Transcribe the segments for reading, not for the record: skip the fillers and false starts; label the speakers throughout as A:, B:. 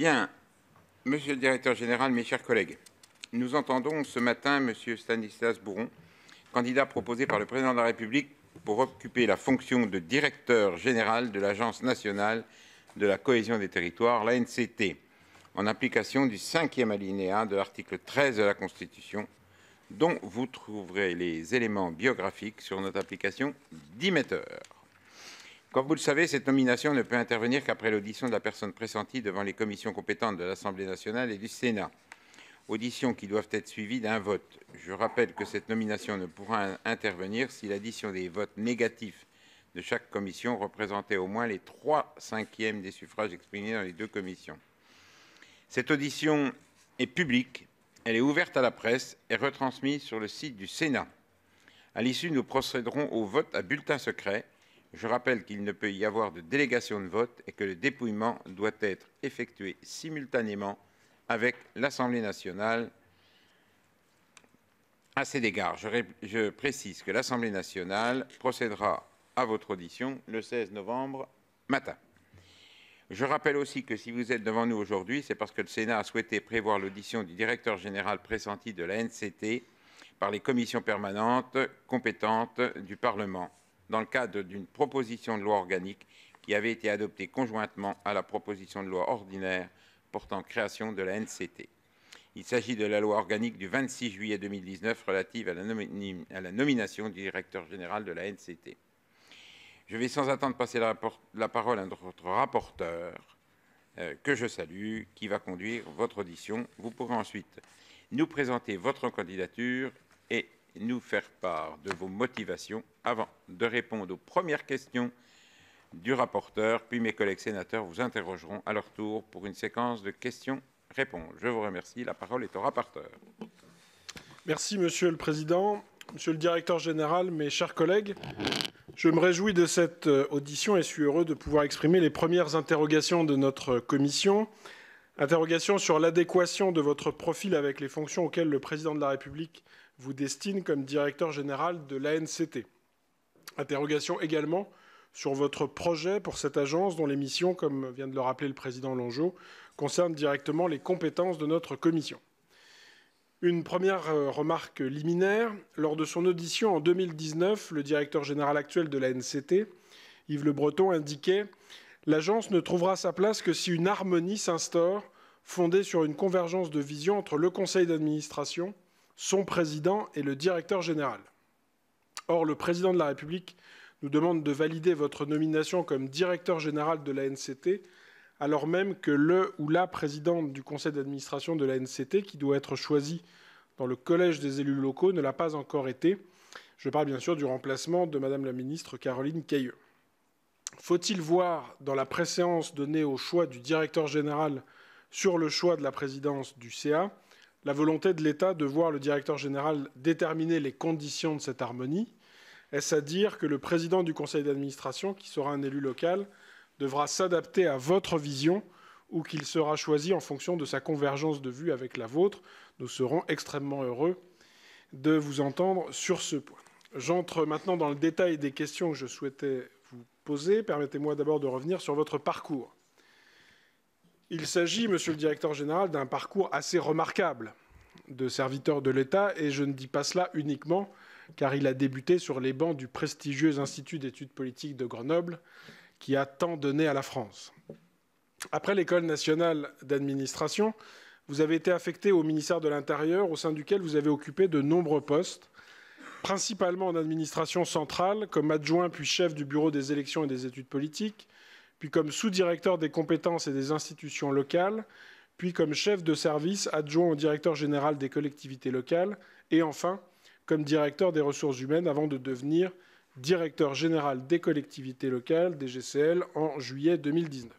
A: Bien, Monsieur le Directeur Général, mes chers collègues, nous entendons ce matin Monsieur Stanislas Bouron, candidat proposé par le Président de la République pour occuper la fonction de Directeur Général de l'Agence Nationale de la Cohésion des Territoires, l'ANCT, en application du 5e alinéa de l'article 13 de la Constitution, dont vous trouverez les éléments biographiques sur notre application d'e-Meter. Comme vous le savez, cette nomination ne peut intervenir qu'après l'audition de la personne pressentie devant les commissions compétentes de l'Assemblée nationale et du Sénat. Auditions qui doivent être suivies d'un vote. Je rappelle que cette nomination ne pourra intervenir si l'addition des votes négatifs de chaque commission représentait au moins les 3/5 des suffrages exprimés dans les deux commissions. Cette audition est publique, elle est ouverte à la presse et retransmise sur le site du Sénat. À l'issue, nous procéderons au vote à bulletin secret. Je rappelle qu'il ne peut y avoir de délégation de vote et que le dépouillement doit être effectué simultanément avec l'Assemblée nationale. À cet égard, je précise que l'Assemblée nationale procédera à votre audition le 16 novembre matin. Je rappelle aussi que si vous êtes devant nous aujourd'hui, c'est parce que le Sénat a souhaité prévoir l'audition du directeur général pressenti de l'ANCT par les commissions permanentes compétentes du Parlement, dans le cadre d'une proposition de loi organique qui avait été adoptée conjointement à la proposition de loi ordinaire portant création de la NCT. Il s'agit de la loi organique du 26 juillet 2019 relative à la nomination du directeur général de la NCT. Je vais sans attendre passer la parole à notre rapporteur, que je salue, qui va conduire votre audition. Vous pourrez ensuite nous présenter votre candidature et nous faire part de vos motivations avant de répondre aux premières questions du rapporteur, puis mes collègues sénateurs vous interrogeront à leur tour pour une séquence de questions-réponses. Je vous remercie. La parole est au rapporteur.
B: Merci, Monsieur le Président. Monsieur le Directeur Général, mes chers collègues, je me réjouis de cette audition et suis heureux de pouvoir exprimer les premières interrogations de notre commission. Interrogations sur l'adéquation de votre profil avec les fonctions auxquelles le Président de la République vous destine comme directeur général de l'ANCT. Interrogation également sur votre projet pour cette agence dont les missions, comme vient de le rappeler le président Longeau, concernent directement les compétences de notre commission. Une première remarque liminaire. Lors de son audition en 2019, le directeur général actuel de l'ANCT, Yves Le Breton, indiquait « L'agence ne trouvera sa place que si une harmonie s'instaure fondée sur une convergence de vision entre le conseil d'administration, son président et le directeur général. » Or, le président de la République nous demande de valider votre nomination comme directeur général de l'ANCT, alors même que le ou la présidente du conseil d'administration de l'ANCT, qui doit être choisie dans le collège des élus locaux, ne l'a pas encore été. Je parle bien sûr du remplacement de Madame la ministre Caroline Cayeux. Faut-il voir dans la préséance donnée au choix du directeur général sur le choix de la présidence du CA la volonté de l'État de voir le directeur général déterminer les conditions de cette harmonie? Est-ce à dire que le président du conseil d'administration, qui sera un élu local, devra s'adapter à votre vision ou qu'il sera choisi en fonction de sa convergence de vue avec la vôtre? Nous serons extrêmement heureux de vous entendre sur ce point. J'entre maintenant dans le détail des questions que je souhaitais vous poser. Permettez-moi d'abord de revenir sur votre parcours. Il s'agit, Monsieur le Directeur général, d'un parcours assez remarquable de serviteur de l'État, et je ne dis pas cela uniquement car il a débuté sur les bancs du prestigieux Institut d'études politiques de Grenoble, qui a tant donné à la France. Après l'École nationale d'administration, vous avez été affecté au ministère de l'Intérieur, au sein duquel vous avez occupé de nombreux postes, principalement en administration centrale, comme adjoint puis chef du bureau des élections et des études politiques, puis comme sous-directeur des compétences et des institutions locales, puis comme chef de service adjoint au directeur général des collectivités locales, et enfin comme directeur des ressources humaines avant de devenir directeur général des collectivités locales, DGCL, en juillet 2019.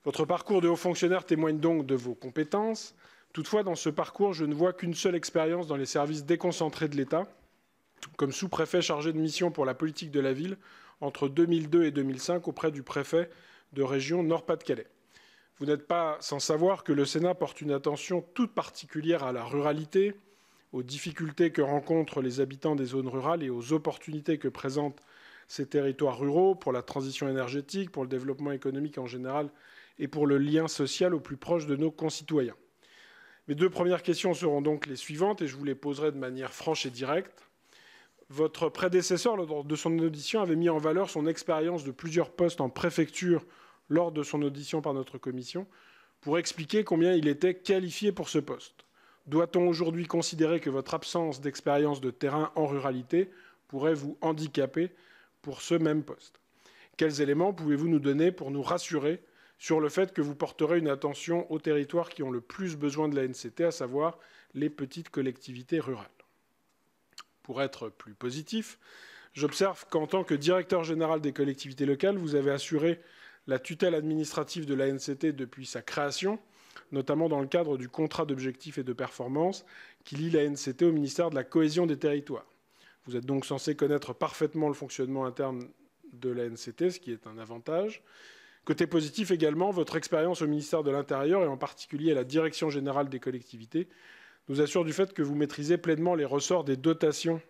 B: Votre parcours de haut fonctionnaire témoigne donc de vos compétences. Toutefois, dans ce parcours, je ne vois qu'une seule expérience dans les services déconcentrés de l'État, comme sous-préfet chargé de mission pour la politique de la ville entre 2002 et 2005 auprès du préfet de région Nord-Pas-de-Calais. Vous n'êtes pas sans savoir que le Sénat porte une attention toute particulière à la ruralité, aux difficultés que rencontrent les habitants des zones rurales et aux opportunités que présentent ces territoires ruraux pour la transition énergétique, pour le développement économique en général et pour le lien social au plus proche de nos concitoyens. Mes deux premières questions seront donc les suivantes et je vous les poserai de manière franche et directe. Votre prédécesseur, lors de son audition, avait mis en valeur son expérience de plusieurs postes en préfecture lors de son audition par notre commission pour expliquer combien il était qualifié pour ce poste. Doit-on aujourd'hui considérer que votre absence d'expérience de terrain en ruralité pourrait vous handicaper pour ce même poste? Quels éléments pouvez-vous nous donner pour nous rassurer sur le fait que vous porterez une attention aux territoires qui ont le plus besoin de la NCT, à savoir les petites collectivités rurales? Pour être plus positif, j'observe qu'en tant que directeur général des collectivités locales, vous avez assuré la tutelle administrative de l'ANCT depuis sa création, notamment dans le cadre du contrat d'objectifs et de performance qui lie l'ANCT au ministère de la Cohésion des territoires. Vous êtes donc censé connaître parfaitement le fonctionnement interne de l'ANCT, ce qui est un avantage. Côté positif également, votre expérience au ministère de l'Intérieur et en particulier à la Direction générale des collectivités nous assure du fait que vous maîtrisez pleinement les ressorts des dotations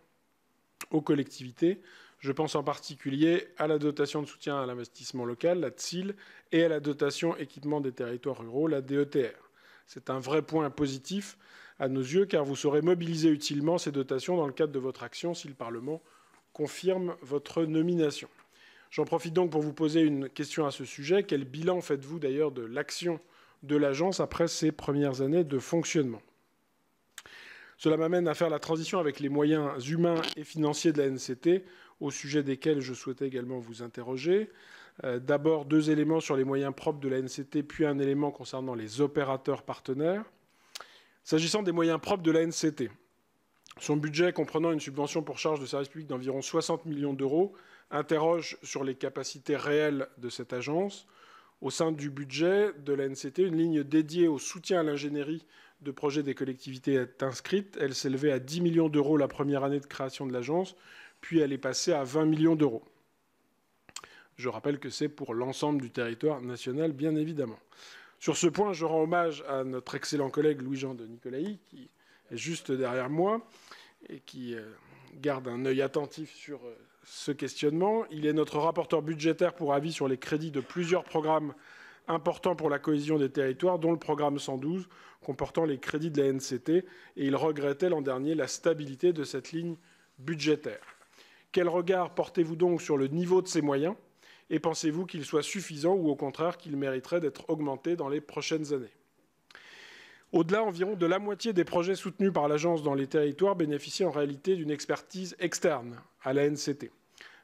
B: aux collectivités. Je pense en particulier à la dotation de soutien à l'investissement local, la TSIL, et à la dotation équipement des territoires ruraux, la DETR. C'est un vrai point positif à nos yeux, car vous saurez mobiliser utilement ces dotations dans le cadre de votre action si le Parlement confirme votre nomination. J'en profite donc pour vous poser une question à ce sujet. Quel bilan faites-vous d'ailleurs de l'action de l'agence après ces premières années de fonctionnement? Cela m'amène à faire la transition avec les moyens humains et financiers de la NCT, au sujet desquels je souhaitais également vous interroger. D'abord, deux éléments sur les moyens propres de la NCT, puis un élément concernant les opérateurs partenaires. S'agissant des moyens propres de la NCT, son budget comprenant une subvention pour charges de service public d'environ 60 millions d'euros interroge sur les capacités réelles de cette agence. Au sein du budget de la NCT, une ligne dédiée au soutien à l'ingénierie de projets des collectivités est inscrite. Elle s'élevait à 10 millions d'euros la première année de création de l'agence, puis elle est passée à 20 millions d'euros. Je rappelle que c'est pour l'ensemble du territoire national, bien évidemment. Sur ce point, je rends hommage à notre excellent collègue Louis-Jean de Nicolaï, qui est juste derrière moi et qui garde un œil attentif sur ce questionnement. Il est notre rapporteur budgétaire pour avis sur les crédits de plusieurs programmes importants pour la cohésion des territoires, dont le programme 112, comportant les crédits de la NCT, et il regrettait l'an dernier la stabilité de cette ligne budgétaire. Quel regard portez-vous donc sur le niveau de ces moyens, et pensez-vous qu'il soit suffisant ou au contraire qu'il mériterait d'être augmenté dans les prochaines années? Au-delà, environ de la moitié des projets soutenus par l'agence dans les territoires bénéficient en réalité d'une expertise externe à la NCT.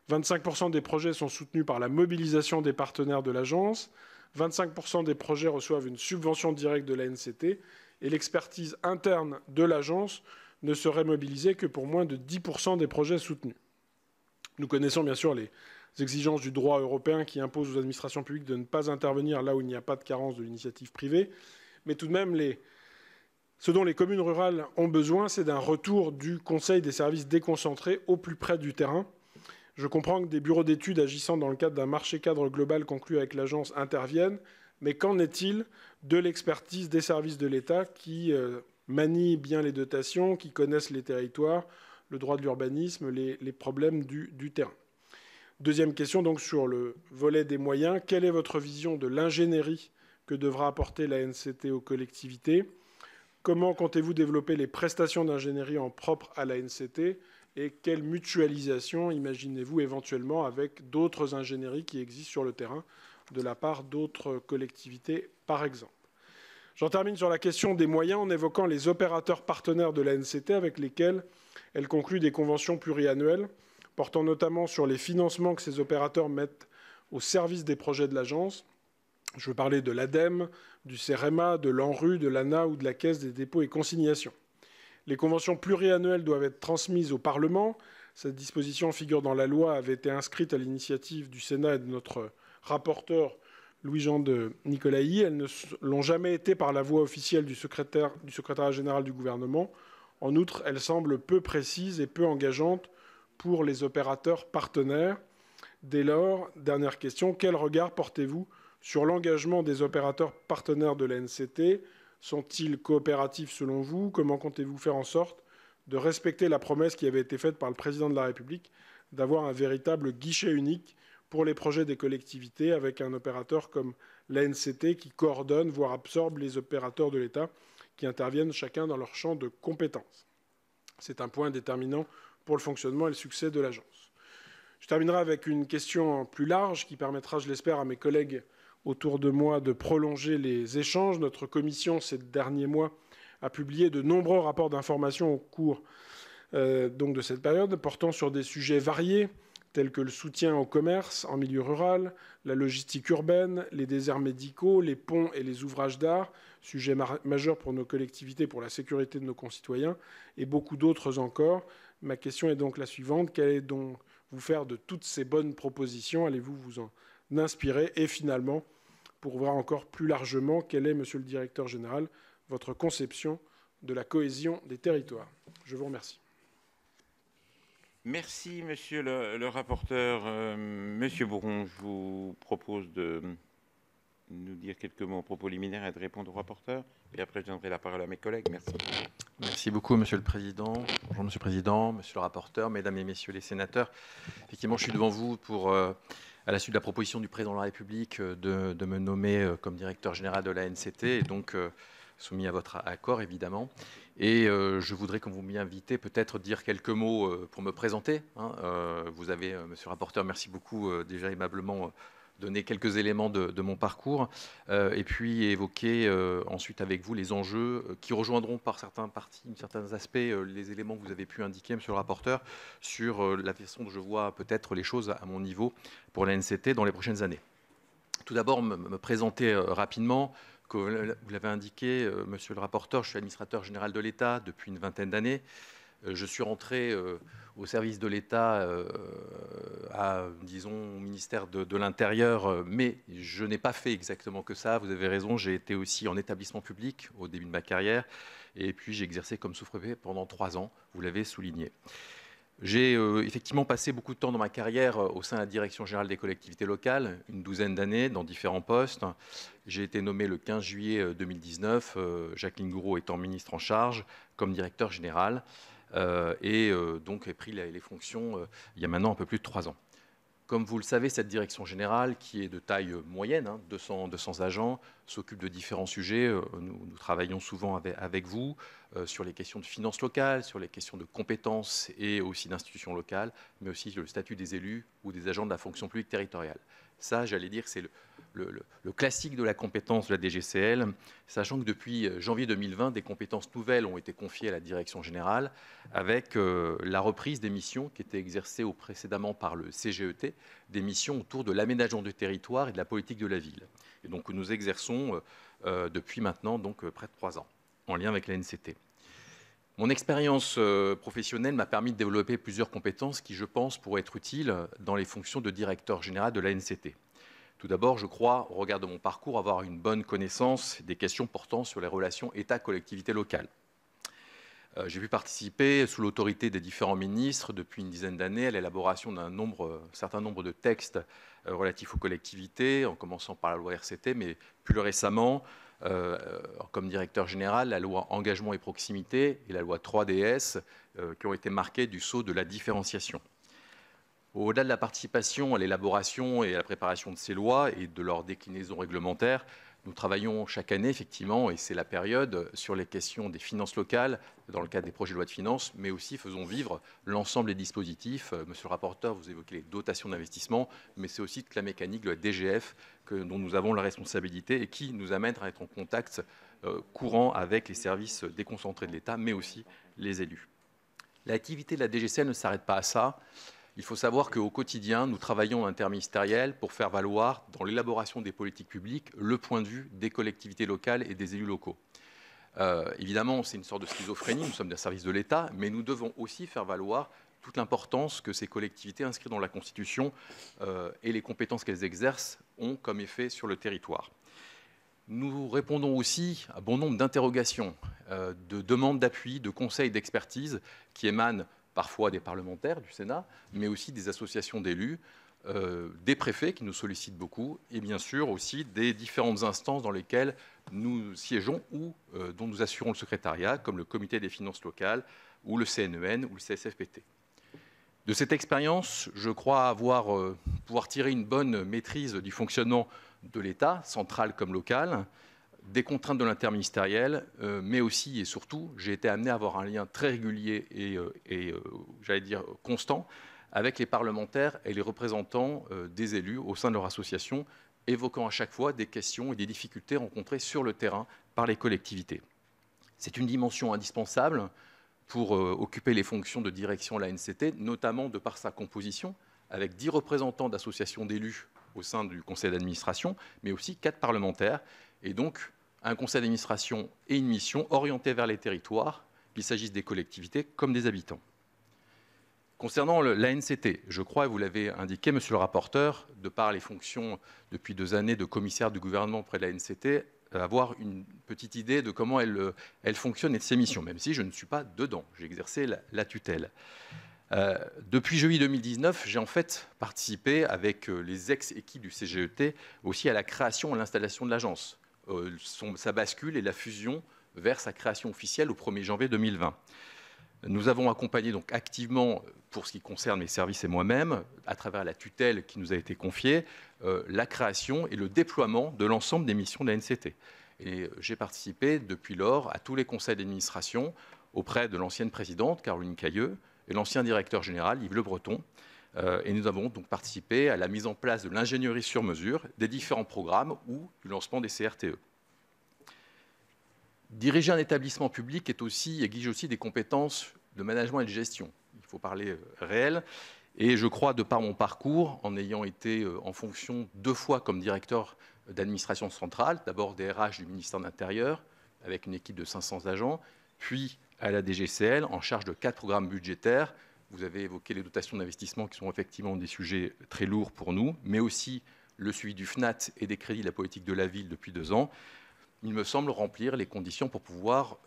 B: 25% des projets sont soutenus par la mobilisation des partenaires de l'agence, 25% des projets reçoivent une subvention directe de la NCT et l'expertise interne de l'agence ne serait mobilisée que pour moins de 10% des projets soutenus. Nous connaissons bien sûr les exigences du droit européen qui imposent aux administrations publiques de ne pas intervenir là où il n'y a pas de carence de l'initiative privée, mais tout de même, ce dont les communes rurales ont besoin, c'est d'un retour du Conseil des services déconcentrés au plus près du terrain. Je comprends que des bureaux d'études agissant dans le cadre d'un marché cadre global conclu avec l'agence interviennent, mais qu'en est-il de l'expertise des services de l'État qui manient bien les dotations, qui connaissent les territoires, le droit de l'urbanisme, les problèmes du terrain? Deuxième question, donc, sur le volet des moyens. Quelle est votre vision de l'ingénierie que devra apporter la NCT aux collectivités? Comment comptez-vous développer les prestations d'ingénierie en propre à la NCT? Et quelle mutualisation imaginez-vous éventuellement avec d'autres ingénieries qui existent sur le terrain de la part d'autres collectivités, par exemple? J'en termine sur la question des moyens en évoquant les opérateurs partenaires de la NCT avec lesquels elle conclut des conventions pluriannuelles, portant notamment sur les financements que ces opérateurs mettent au service des projets de l'agence. Je veux parler de l'ADEME, du CEREMA, de l'ANRU, de l'ANA ou de la Caisse des dépôts et consignations. Les conventions pluriannuelles doivent être transmises au Parlement. Cette disposition figure dans la loi, avait été inscrite à l'initiative du Sénat et de notre rapporteur Louis-Jean de Nicolaï. Elles ne l'ont jamais été par la voie officielle du secrétariat général du gouvernement. En outre, elles semblent peu précises et peu engageantes pour les opérateurs partenaires. Dès lors, dernière question, quel regard portez-vous sur l'engagement des opérateurs partenaires de la NCT? Sont-ils coopératifs selon vous? Comment comptez-vous faire en sorte de respecter la promesse qui avait été faite par le président de la République d'avoir un véritable guichet unique pour les projets des collectivités avec un opérateur comme l'ANCT qui coordonne, voire absorbe les opérateurs de l'État qui interviennent chacun dans leur champ de compétences. C'est un point déterminant pour le fonctionnement et le succès de l'agence. Je terminerai avec une question plus large qui permettra, je l'espère, à mes collègues autour de moi de prolonger les échanges. Notre commission, ces derniers mois, a publié de nombreux rapports d'information au cours donc de cette période, portant sur des sujets variés, tels que le soutien au commerce en milieu rural, la logistique urbaine, les déserts médicaux, les ponts et les ouvrages d'art, sujets majeurs pour nos collectivités, pour la sécurité de nos concitoyens, et beaucoup d'autres encore. Ma question est donc la suivante. Qu'allez donc vous faire de toutes ces bonnes propositions? Allez-vous vous en inspirer? Et finalement, pour voir encore plus largement, quelle est, Monsieur le Directeur Général, votre conception de la cohésion des territoires? Je vous remercie.
A: Merci, Monsieur le rapporteur. Monsieur Bourron, je vous propose de nous dire quelques mots en propos liminaires et de répondre au rapporteur. Et après, je donnerai la parole à mes collègues. Merci.
C: Merci beaucoup, Monsieur le Président. Bonjour, Monsieur le Président, Monsieur le rapporteur, Mesdames et Messieurs les sénateurs. Effectivement, je suis devant vous pour, à la suite de la proposition du Président de la République de me nommer comme directeur général de l'ANCT, et donc soumis à votre accord, évidemment. Et je voudrais, comme vous m'y invitez, peut-être dire quelques mots pour me présenter. Vous avez, Monsieur le rapporteur, merci beaucoup, déjà aimablement donné quelques éléments de mon parcours, et puis évoquer ensuite avec vous les enjeux qui rejoindront par certains aspects les éléments que vous avez pu indiquer, Monsieur le rapporteur, sur la façon dont je vois peut-être les choses à mon niveau pour l'ANCT dans les prochaines années. Tout d'abord, me présenter rapidement. Comme vous l'avez indiqué, Monsieur le rapporteur, je suis administrateur général de l'État depuis une vingtaine d'années. Je suis rentré au service de l'État, disons, au ministère de l'Intérieur, mais je n'ai pas fait exactement que ça. Vous avez raison, j'ai été aussi en établissement public au début de ma carrière, et puis j'ai exercé comme sous-préfet pendant 3 ans, vous l'avez souligné. J'ai effectivement passé beaucoup de temps dans ma carrière au sein de la Direction générale des collectivités locales, une douzaine d'années dans différents postes. J'ai été nommé le 15 juillet 2019, Jacqueline Gourault étant ministre en charge, comme directeur général, et donc j'ai pris les fonctions il y a maintenant un peu plus de 3 ans. Comme vous le savez, cette direction générale, qui est de taille moyenne, 200 agents, s'occupe de différents sujets. Nous travaillons souvent avec vous sur les questions de finances locales, sur les questions de compétences et aussi d'institutions locales, mais aussi sur le statut des élus ou des agents de la fonction publique territoriale. Ça, j'allais dire que c'est le classique de la compétence de la DGCL, sachant que depuis janvier 2020, des compétences nouvelles ont été confiées à la direction générale avec la reprise des missions qui étaient exercées précédemment par le CGET, des missions autour de l'aménagement du territoire et de la politique de la ville. Et donc nous exerçons depuis maintenant donc, près de 3 ans, en lien avec l'ANCT. Mon expérience professionnelle m'a permis de développer plusieurs compétences qui, je pense, pourraient être utiles dans les fonctions de directeur général de l'ANCT. Tout d'abord, je crois, au regard de mon parcours, avoir une bonne connaissance des questions portant sur les relations État-collectivité locale. J'ai pu participer, sous l'autorité des différents ministres, depuis une dizaine d'années, à l'élaboration d'un certain nombre de textes relatifs aux collectivités, en commençant par la loi RCT, mais plus récemment, comme directeur général, la loi Engagement et Proximité et la loi 3DS, qui ont été marquées du sceau de la différenciation. Au-delà de la participation à l'élaboration et à la préparation de ces lois et de leur déclinaison réglementaire, nous travaillons chaque année, effectivement, et c'est la période, sur les questions des finances locales, dans le cadre des projets de loi de finances, mais aussi faisons vivre l'ensemble des dispositifs. Monsieur le rapporteur, vous évoquez les dotations d'investissement, mais c'est aussi toute la mécanique de la DGF dont nous avons la responsabilité et qui nous amène à être en contact courant avec les services déconcentrés de l'État, mais aussi les élus. L'activité de la DGCL ne s'arrête pas à ça. Il faut savoir qu'au quotidien, nous travaillons interministériel pour faire valoir, dans l'élaboration des politiques publiques, le point de vue des collectivités locales et des élus locaux. Évidemment, c'est une sorte de schizophrénie, nous sommes des services de l'État, mais nous devons aussi faire valoir toute l'importance que ces collectivités inscrites dans la Constitution et les compétences qu'elles exercent ont comme effet sur le territoire. Nous répondons aussi à bon nombre d'interrogations, de demandes d'appui, de conseils, d'expertise qui émanent parfois des parlementaires du Sénat, mais aussi des associations d'élus, des préfets qui nous sollicitent beaucoup, et bien sûr aussi des différentes instances dans lesquelles nous siégeons ou dont nous assurons le secrétariat, comme le Comité des finances locales, ou le CNEN, ou le CSFPT. De cette expérience, je crois pouvoir tirer une bonne maîtrise du fonctionnement de l'État, central comme local, des contraintes de l'interministériel, mais aussi et surtout, j'ai été amené à avoir un lien très régulier et j'allais dire constant avec les parlementaires et les représentants des élus au sein de leur association, évoquant à chaque fois des questions et des difficultés rencontrées sur le terrain par les collectivités. C'est une dimension indispensable pour occuper les fonctions de direction de la NCT, notamment de par sa composition, avec 10 représentants d'associations d'élus au sein du conseil d'administration, mais aussi 4 parlementaires, et donc un conseil d'administration et une mission orientée vers les territoires, qu'il s'agisse des collectivités comme des habitants. Concernant l'ANCT, je crois, et vous l'avez indiqué, monsieur le rapporteur, de par les fonctions depuis 2 années de commissaire du gouvernement auprès de l'ANCT, avoir une petite idée de comment elle fonctionne et de ses missions, même si je ne suis pas dedans, j'ai exercé la tutelle. Depuis juillet 2019, j'ai en fait participé avec les ex-équipes du CGET aussi à la création et à l'installation de l'agence. Sa bascule et la fusion vers sa création officielle au 1er janvier 2020. Nous avons accompagné donc activement, pour ce qui concerne mes services et moi-même, à travers la tutelle qui nous a été confiée, la création et le déploiement de l'ensemble des missions de la NCT. Et j'ai participé depuis lors à tous les conseils d'administration auprès de l'ancienne présidente Caroline Cayeux et l'ancien directeur général Yves Le Breton. Et nous avons donc participé à la mise en place de l'ingénierie sur mesure des différents programmes ou du lancement des CRTE. Diriger un établissement public exige aussi des compétences de management et de gestion. Il faut parler réel. Et je crois, de par mon parcours, en ayant été en fonction 2 fois comme directeur d'administration centrale, d'abord des RH du ministère de l'Intérieur, avec une équipe de 500 agents, puis à la DGCL, en charge de 4 programmes budgétaires. Vous avez évoqué les dotations d'investissement qui sont effectivement des sujets très lourds pour nous, mais aussi le suivi du FNAT et des crédits de la politique de la ville depuis 2 ans. Il me semble remplir les conditions pour pouvoir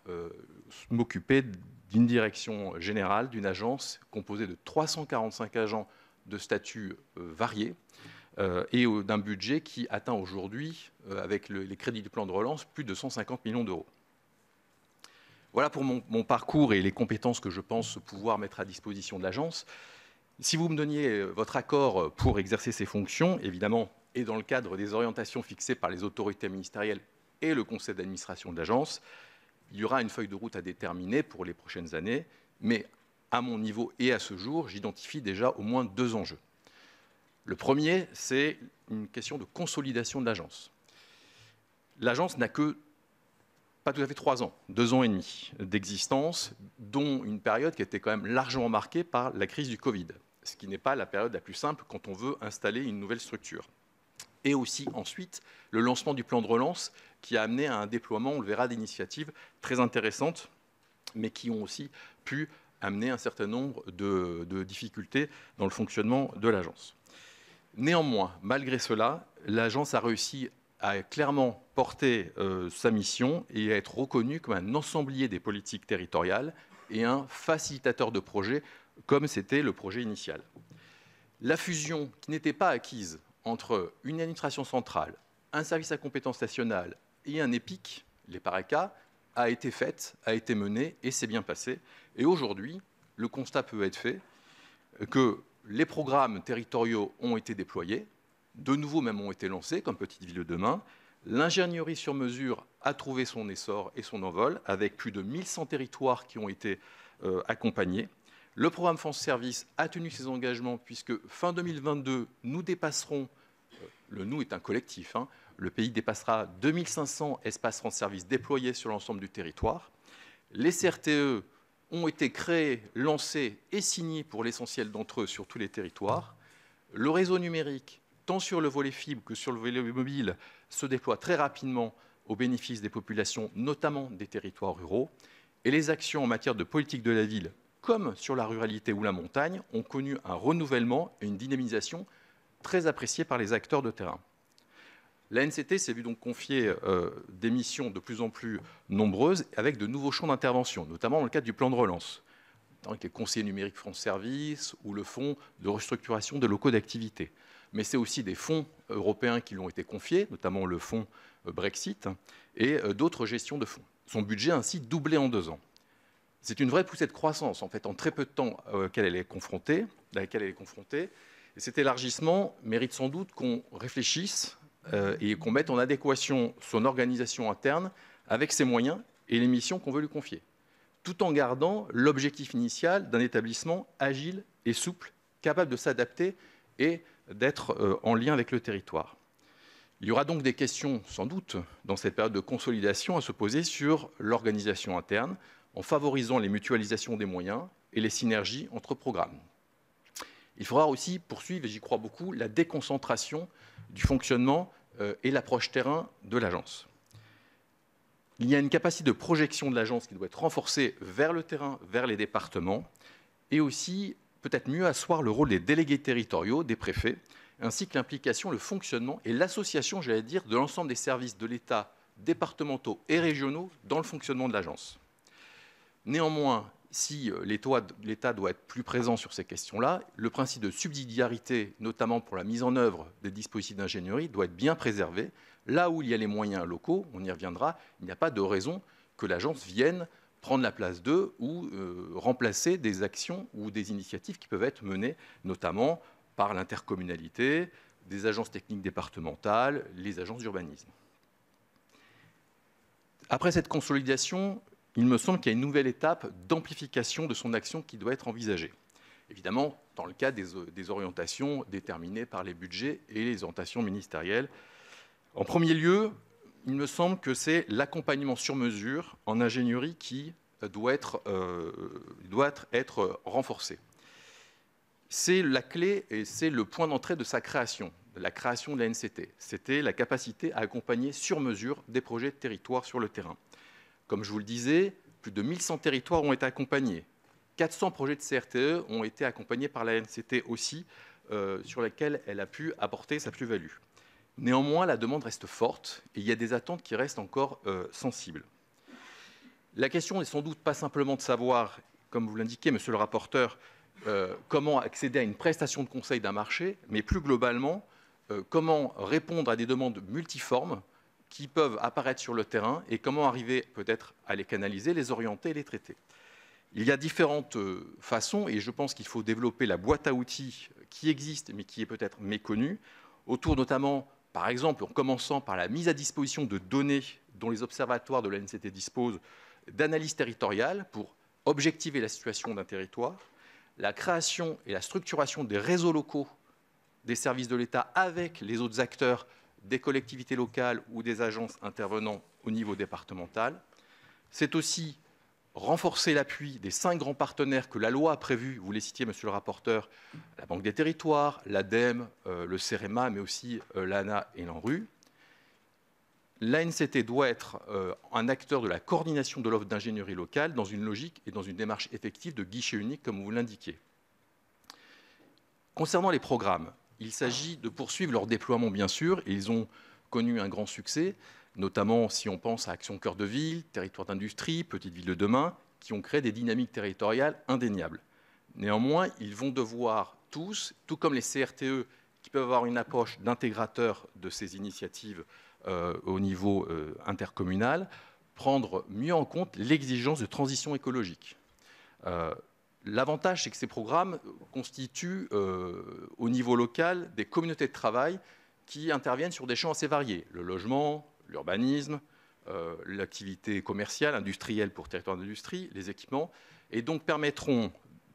C: m'occuper d'une direction générale, d'une agence composée de 345 agents de statuts variés et d'un budget qui atteint aujourd'hui, avec les crédits du plan de relance, plus de 150 millions d'euros. Voilà pour mon parcours et les compétences que je pense pouvoir mettre à disposition de l'agence. Si vous me donniez votre accord pour exercer ces fonctions, évidemment, et dans le cadre des orientations fixées par les autorités ministérielles et le conseil d'administration de l'agence, il y aura une feuille de route à déterminer pour les prochaines années, mais à mon niveau et à ce jour, j'identifie déjà au moins 2 enjeux. Le premier, c'est une question de consolidation de l'agence. L'agence n'a que pas tout à fait 3 ans, 2 ans et demi d'existence, dont une période qui a été quand même largement marquée par la crise du Covid, ce qui n'est pas la période la plus simple quand on veut installer une nouvelle structure. Et aussi ensuite le lancement du plan de relance qui a amené à un déploiement, on le verra, d'initiatives très intéressantes, mais qui ont aussi pu amener un certain nombre de difficultés dans le fonctionnement de l'agence. Néanmoins, malgré cela, l'agence a réussi à clairement porter sa mission et à être reconnue comme un ensemblier des politiques territoriales et un facilitateur de projets, comme c'était le projet initial. La fusion, qui n'était pas acquise entre une administration centrale, un service à compétence nationale et un EPIC, les PARECA, a été faite, a été menée et s'est bien passé. Et aujourd'hui, le constat peut être fait que les programmes territoriaux ont été déployés, de nouveaux même ont été lancés, comme Petite Ville de demain. L'ingénierie sur mesure a trouvé son essor et son envol, avec plus de 1100 territoires qui ont été accompagnés. Le programme France Service a tenu ses engagements, puisque fin 2022, nous dépasserons, le nous est un collectif, le pays dépassera 2500 espaces France Service déployés sur l'ensemble du territoire. Les CRTE ont été créés, lancés et signés pour l'essentiel d'entre eux sur tous les territoires. Le réseau numérique, tant sur le volet fibre que sur le volet mobile, se déploie très rapidement au bénéfice des populations, notamment des territoires ruraux. Et les actions en matière de politique de la ville, comme sur la ruralité ou la montagne, ont connu un renouvellement et une dynamisation très appréciés par les acteurs de terrain. L'ANCT s'est vu donc confier des missions de plus en plus nombreuses avec de nouveaux champs d'intervention, notamment dans le cadre du plan de relance, avec les conseillers numériques France Service ou le fonds de restructuration des locaux d'activité. Mais c'est aussi des fonds européens qui lui ont été confiés, notamment le fonds Brexit et d'autres gestions de fonds. Son budget a ainsi doublé en 2 ans. C'est une vraie poussée de croissance, en fait, en très peu de temps à laquelle elle est confrontée. Et cet élargissement mérite sans doute qu'on réfléchisse et qu'on mette en adéquation son organisation interne avec ses moyens et les missions qu'on veut lui confier, tout en gardant l'objectif initial d'un établissement agile et souple, capable de s'adapter et d'être en lien avec le territoire. Il y aura donc des questions, sans doute, dans cette période de consolidation à se poser sur l'organisation interne, en favorisant les mutualisations des moyens et les synergies entre programmes. Il faudra aussi poursuivre, et j'y crois beaucoup, la déconcentration du fonctionnement et l'approche terrain de l'agence. Il y a une capacité de projection de l'agence qui doit être renforcée vers le terrain, vers les départements, et aussi peut-être mieux asseoir le rôle des délégués territoriaux, des préfets, ainsi que l'implication, le fonctionnement et l'association, j'allais dire, de l'ensemble des services de l'État, départementaux et régionaux, dans le fonctionnement de l'agence. Néanmoins, si l'État doit être plus présent sur ces questions-là, le principe de subsidiarité, notamment pour la mise en œuvre des dispositifs d'ingénierie, doit être bien préservé. Là où il y a les moyens locaux, on y reviendra, il n'y a pas de raison que l'agence vienne prendre la place d'eux ou remplacer des actions ou des initiatives qui peuvent être menées, notamment par l'intercommunalité, des agences techniques départementales, les agences d'urbanisme. Après cette consolidation, il me semble qu'il y a une nouvelle étape d'amplification de son action qui doit être envisagée. Évidemment, dans le cadre des orientations déterminées par les budgets et les orientations ministérielles. En premier lieu, il me semble que c'est l'accompagnement sur mesure en ingénierie qui doit être renforcé. C'est la clé et c'est le point d'entrée de sa création, de la création de la NCT. C'était la capacité à accompagner sur mesure des projets de territoire sur le terrain. Comme je vous le disais, plus de 1100 territoires ont été accompagnés. 400 projets de CRTE ont été accompagnés par la NCT aussi, sur lesquels elle a pu apporter sa plus-value. Néanmoins, la demande reste forte et il y a des attentes qui restent encore sensibles. La question n'est sans doute pas simplement de savoir, comme vous l'indiquez, monsieur le rapporteur, comment accéder à une prestation de conseil d'un marché, mais plus globalement, comment répondre à des demandes multiformes qui peuvent apparaître sur le terrain et comment arriver peut-être à les canaliser, les orienter et les traiter. Il y a différentes façons et je pense qu'il faut développer la boîte à outils qui existe mais qui est peut-être méconnue, autour notamment, par exemple, en commençant par la mise à disposition de données dont les observatoires de la NCT disposent, d'analyses territoriales pour objectiver la situation d'un territoire, la création et la structuration des réseaux locaux des services de l'État avec les autres acteurs des collectivités locales ou des agences intervenant au niveau départemental. C'est aussi renforcer l'appui des 5 grands partenaires que la loi a prévus, vous les citiez, monsieur le rapporteur, la Banque des territoires, l'ADEME, le CEREMA, mais aussi l'ANA et l'ANRU. L'ANCT doit être un acteur de la coordination de l'offre d'ingénierie locale dans une logique et dans une démarche effective de guichet unique, comme vous l'indiquiez. Concernant les programmes, il s'agit de poursuivre leur déploiement, bien sûr, et ils ont connu un grand succès, notamment si on pense à Action Cœur de Ville, Territoire d'Industrie, Petite Ville de demain, qui ont créé des dynamiques territoriales indéniables. Néanmoins, ils vont devoir tous, tout comme les CRTE, qui peuvent avoir une approche d'intégrateur de ces initiatives au niveau intercommunal, prendre mieux en compte l'exigence de transition écologique. L'avantage, c'est que ces programmes constituent au niveau local des communautés de travail qui interviennent sur des champs assez variés. Le logement, l'urbanisme, l'activité commerciale, industrielle pour territoire d'industrie, les équipements, et donc permettront,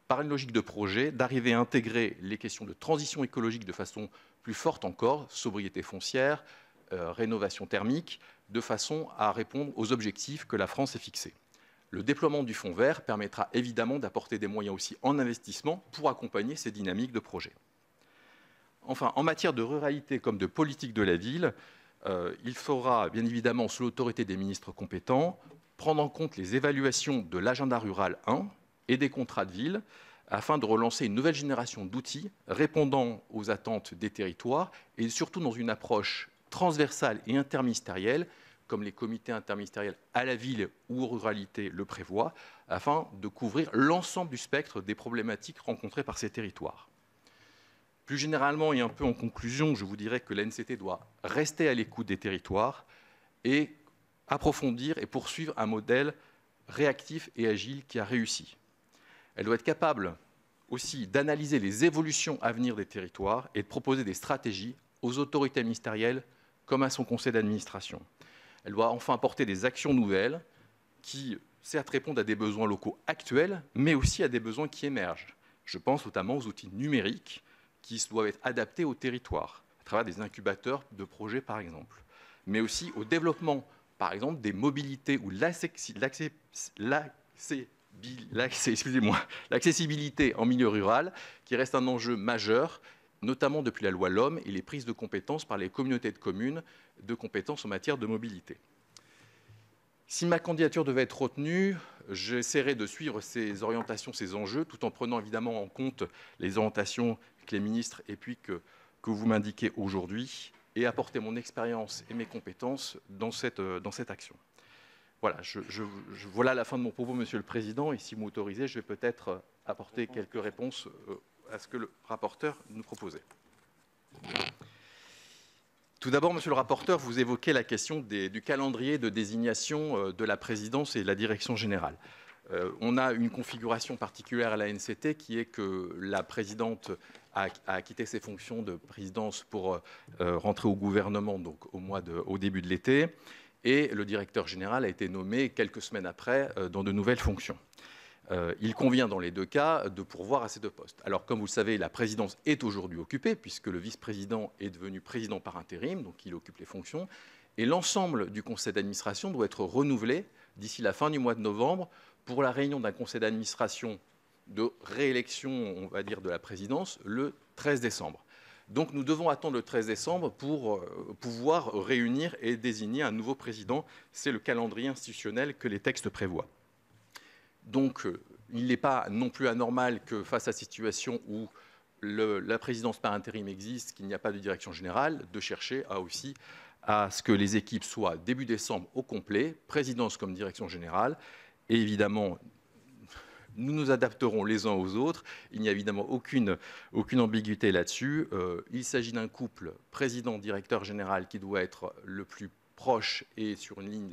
C: par une logique de projet, d'arriver à intégrer les questions de transition écologique de façon plus forte encore, sobriété foncière, rénovation thermique, de façon à répondre aux objectifs que la France s'est fixés. Le déploiement du fonds vert permettra évidemment d'apporter des moyens aussi en investissement pour accompagner ces dynamiques de projet. Enfin, en matière de ruralité comme de politique de la ville, il faudra bien évidemment, sous l'autorité des ministres compétents, prendre en compte les évaluations de l'agenda rural 1 et des contrats de ville afin de relancer une nouvelle génération d'outils répondant aux attentes des territoires et surtout dans une approche transversale et interministérielle, comme les comités interministériels à la ville ou aux ruralités le prévoient, afin de couvrir l'ensemble du spectre des problématiques rencontrées par ces territoires. Plus généralement et un peu en conclusion, je vous dirais que l'ANCT doit rester à l'écoute des territoires et approfondir et poursuivre un modèle réactif et agile qui a réussi. Elle doit être capable aussi d'analyser les évolutions à venir des territoires et de proposer des stratégies aux autorités ministérielles comme à son conseil d'administration. Elle doit enfin apporter des actions nouvelles qui, certes, répondent à des besoins locaux actuels, mais aussi à des besoins qui émergent. Je pense notamment aux outils numériques qui doivent être adaptés au territoire, à travers des incubateurs de projets, par exemple, mais aussi au développement, par exemple, des mobilités ou l'accessibilité en milieu rural, qui reste un enjeu majeur, notamment depuis la loi LOM et les prises de compétences par les communautés de communes de compétences en matière de mobilité. Si ma candidature devait être retenue, j'essaierai de suivre ces orientations, ces enjeux, tout en prenant évidemment en compte les orientations que les ministres et puis que vous m'indiquez aujourd'hui, et apporter mon expérience et mes compétences dans cette action. Voilà, voilà la fin de mon propos, Monsieur le Président, et si vous m'autorisez, je vais peut-être apporter quelques réponses à ce que le rapporteur nous proposait. Tout d'abord, Monsieur le rapporteur, vous évoquez la question du calendrier de désignation de la présidence et de la direction générale. On a une configuration particulière à la NCT qui est que la présidente a quitté ses fonctions de présidence pour rentrer au gouvernement donc au début de l'été, et le directeur général a été nommé quelques semaines après dans de nouvelles fonctions. Il convient dans les deux cas de pourvoir à ces deux postes. Alors, comme vous le savez, la présidence est aujourd'hui occupée, puisque le vice-président est devenu président par intérim, donc il occupe les fonctions, et l'ensemble du conseil d'administration doit être renouvelé d'ici la fin du mois de novembre pour la réunion d'un conseil d'administration de réélection, on va dire, de la présidence, le 13 décembre. Donc nous devons attendre le 13 décembre pour pouvoir réunir et désigner un nouveau président. C'est le calendrier institutionnel que les textes prévoient. Donc, il n'est pas non plus anormal que face à cette situation où la présidence par intérim existe, qu'il n'y a pas de direction générale, de chercher à ce que les équipes soient début décembre au complet, présidence comme direction générale. Et évidemment, nous nous adapterons les uns aux autres. Il n'y a évidemment aucune ambiguïté là-dessus. Il s'agit d'un couple président-directeur général qui doit être le plus proche et sur une ligne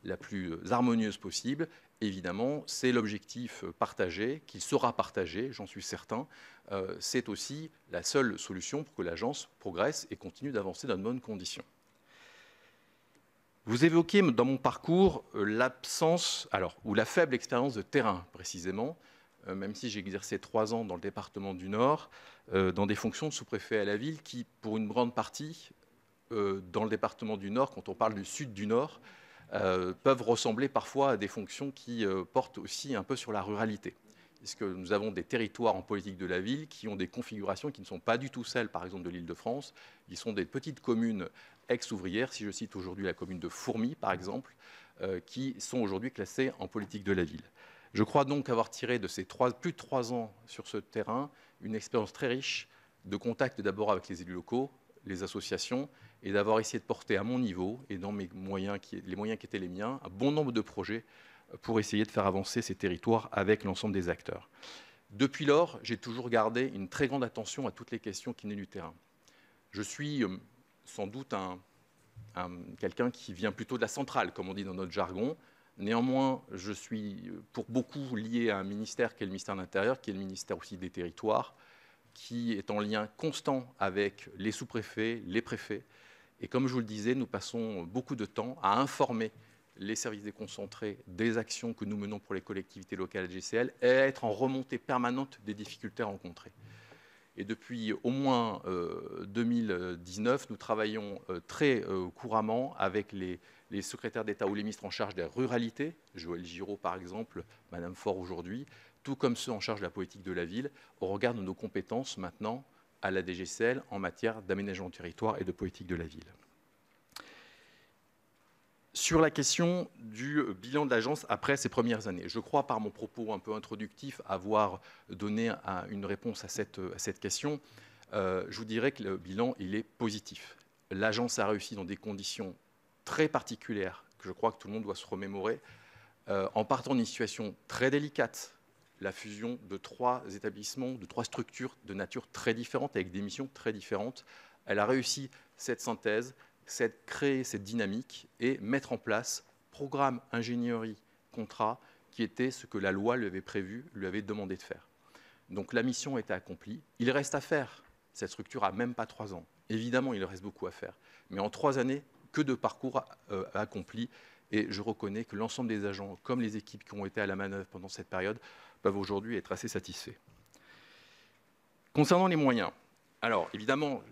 C: la plus harmonieuse possible. Évidemment, c'est l'objectif partagé, qu'il sera partagé, j'en suis certain. C'est aussi la seule solution pour que l'agence progresse et continue d'avancer dans de bonnes conditions. Vous évoquez dans mon parcours l'absence, ou la faible expérience de terrain, précisément, même si j'ai exercé 3 ans dans le département du Nord, dans des fonctions de sous-préfet à la ville qui, pour une grande partie, dans le département du Nord, quand on parle du sud du Nord, peuvent ressembler parfois à des fonctions qui portent aussi un peu sur la ruralité. Puisque nous avons des territoires en politique de la ville qui ont des configurations qui ne sont pas du tout celles, par exemple, de l'Île-de-France. Ils sont des petites communes ex-ouvrières, si je cite aujourd'hui la commune de Fourmies, par exemple, qui sont aujourd'hui classées en politique de la ville. Je crois donc avoir tiré de ces plus de 3 ans sur ce terrain une expérience très riche de contact d'abord avec les élus locaux, les associations, et d'avoir essayé de porter à mon niveau et dans les moyens qui étaient les miens, un bon nombre de projets pour essayer de faire avancer ces territoires avec l'ensemble des acteurs. Depuis lors, j'ai toujours gardé une très grande attention à toutes les questions qui naissent du terrain. Je suis sans doute quelqu'un qui vient plutôt de la centrale, comme on dit dans notre jargon. Néanmoins, je suis pour beaucoup lié à un ministère qui est le ministère de l'Intérieur, qui est le ministère aussi des Territoires, qui est en lien constant avec les sous-préfets, les préfets. Et comme je vous le disais, nous passons beaucoup de temps à informer les services déconcentrés des actions que nous menons pour les collectivités locales GCL et à être en remontée permanente des difficultés rencontrées. Et depuis au moins 2019, nous travaillons très couramment avec les secrétaires d'État ou les ministres en charge des ruralités, Joël Giraud par exemple, Madame Faure aujourd'hui, tout comme ceux en charge de la politique de la ville, au regard de nos compétences maintenant à la DGCL en matière d'aménagement du territoire et de politique de la ville. Sur la question du bilan de l'agence après ces premières années, je crois par mon propos un peu introductif avoir donné une réponse à cette question. Je vous dirais que le bilan il est positif. L'agence a réussi dans des conditions très particulières que je crois que tout le monde doit se remémorer, en partant d'une situation très délicate, la fusion de 3 établissements, de 3 structures de nature très différente, avec des missions très différentes. Elle a réussi cette synthèse, créer cette dynamique et mettre en place programme ingénierie contrat qui était ce que la loi lui avait prévu, lui avait demandé de faire. Donc la mission a été accomplie. Il reste à faire. Cette structure n'a même pas 3 ans. Évidemment, il reste beaucoup à faire. Mais en 3 années, que de parcours accomplis. Et je reconnais que l'ensemble des agents, comme les équipes qui ont été à la manœuvre pendant cette période, peuvent aujourd'hui être assez satisfaits. Concernant les moyens, alors évidemment,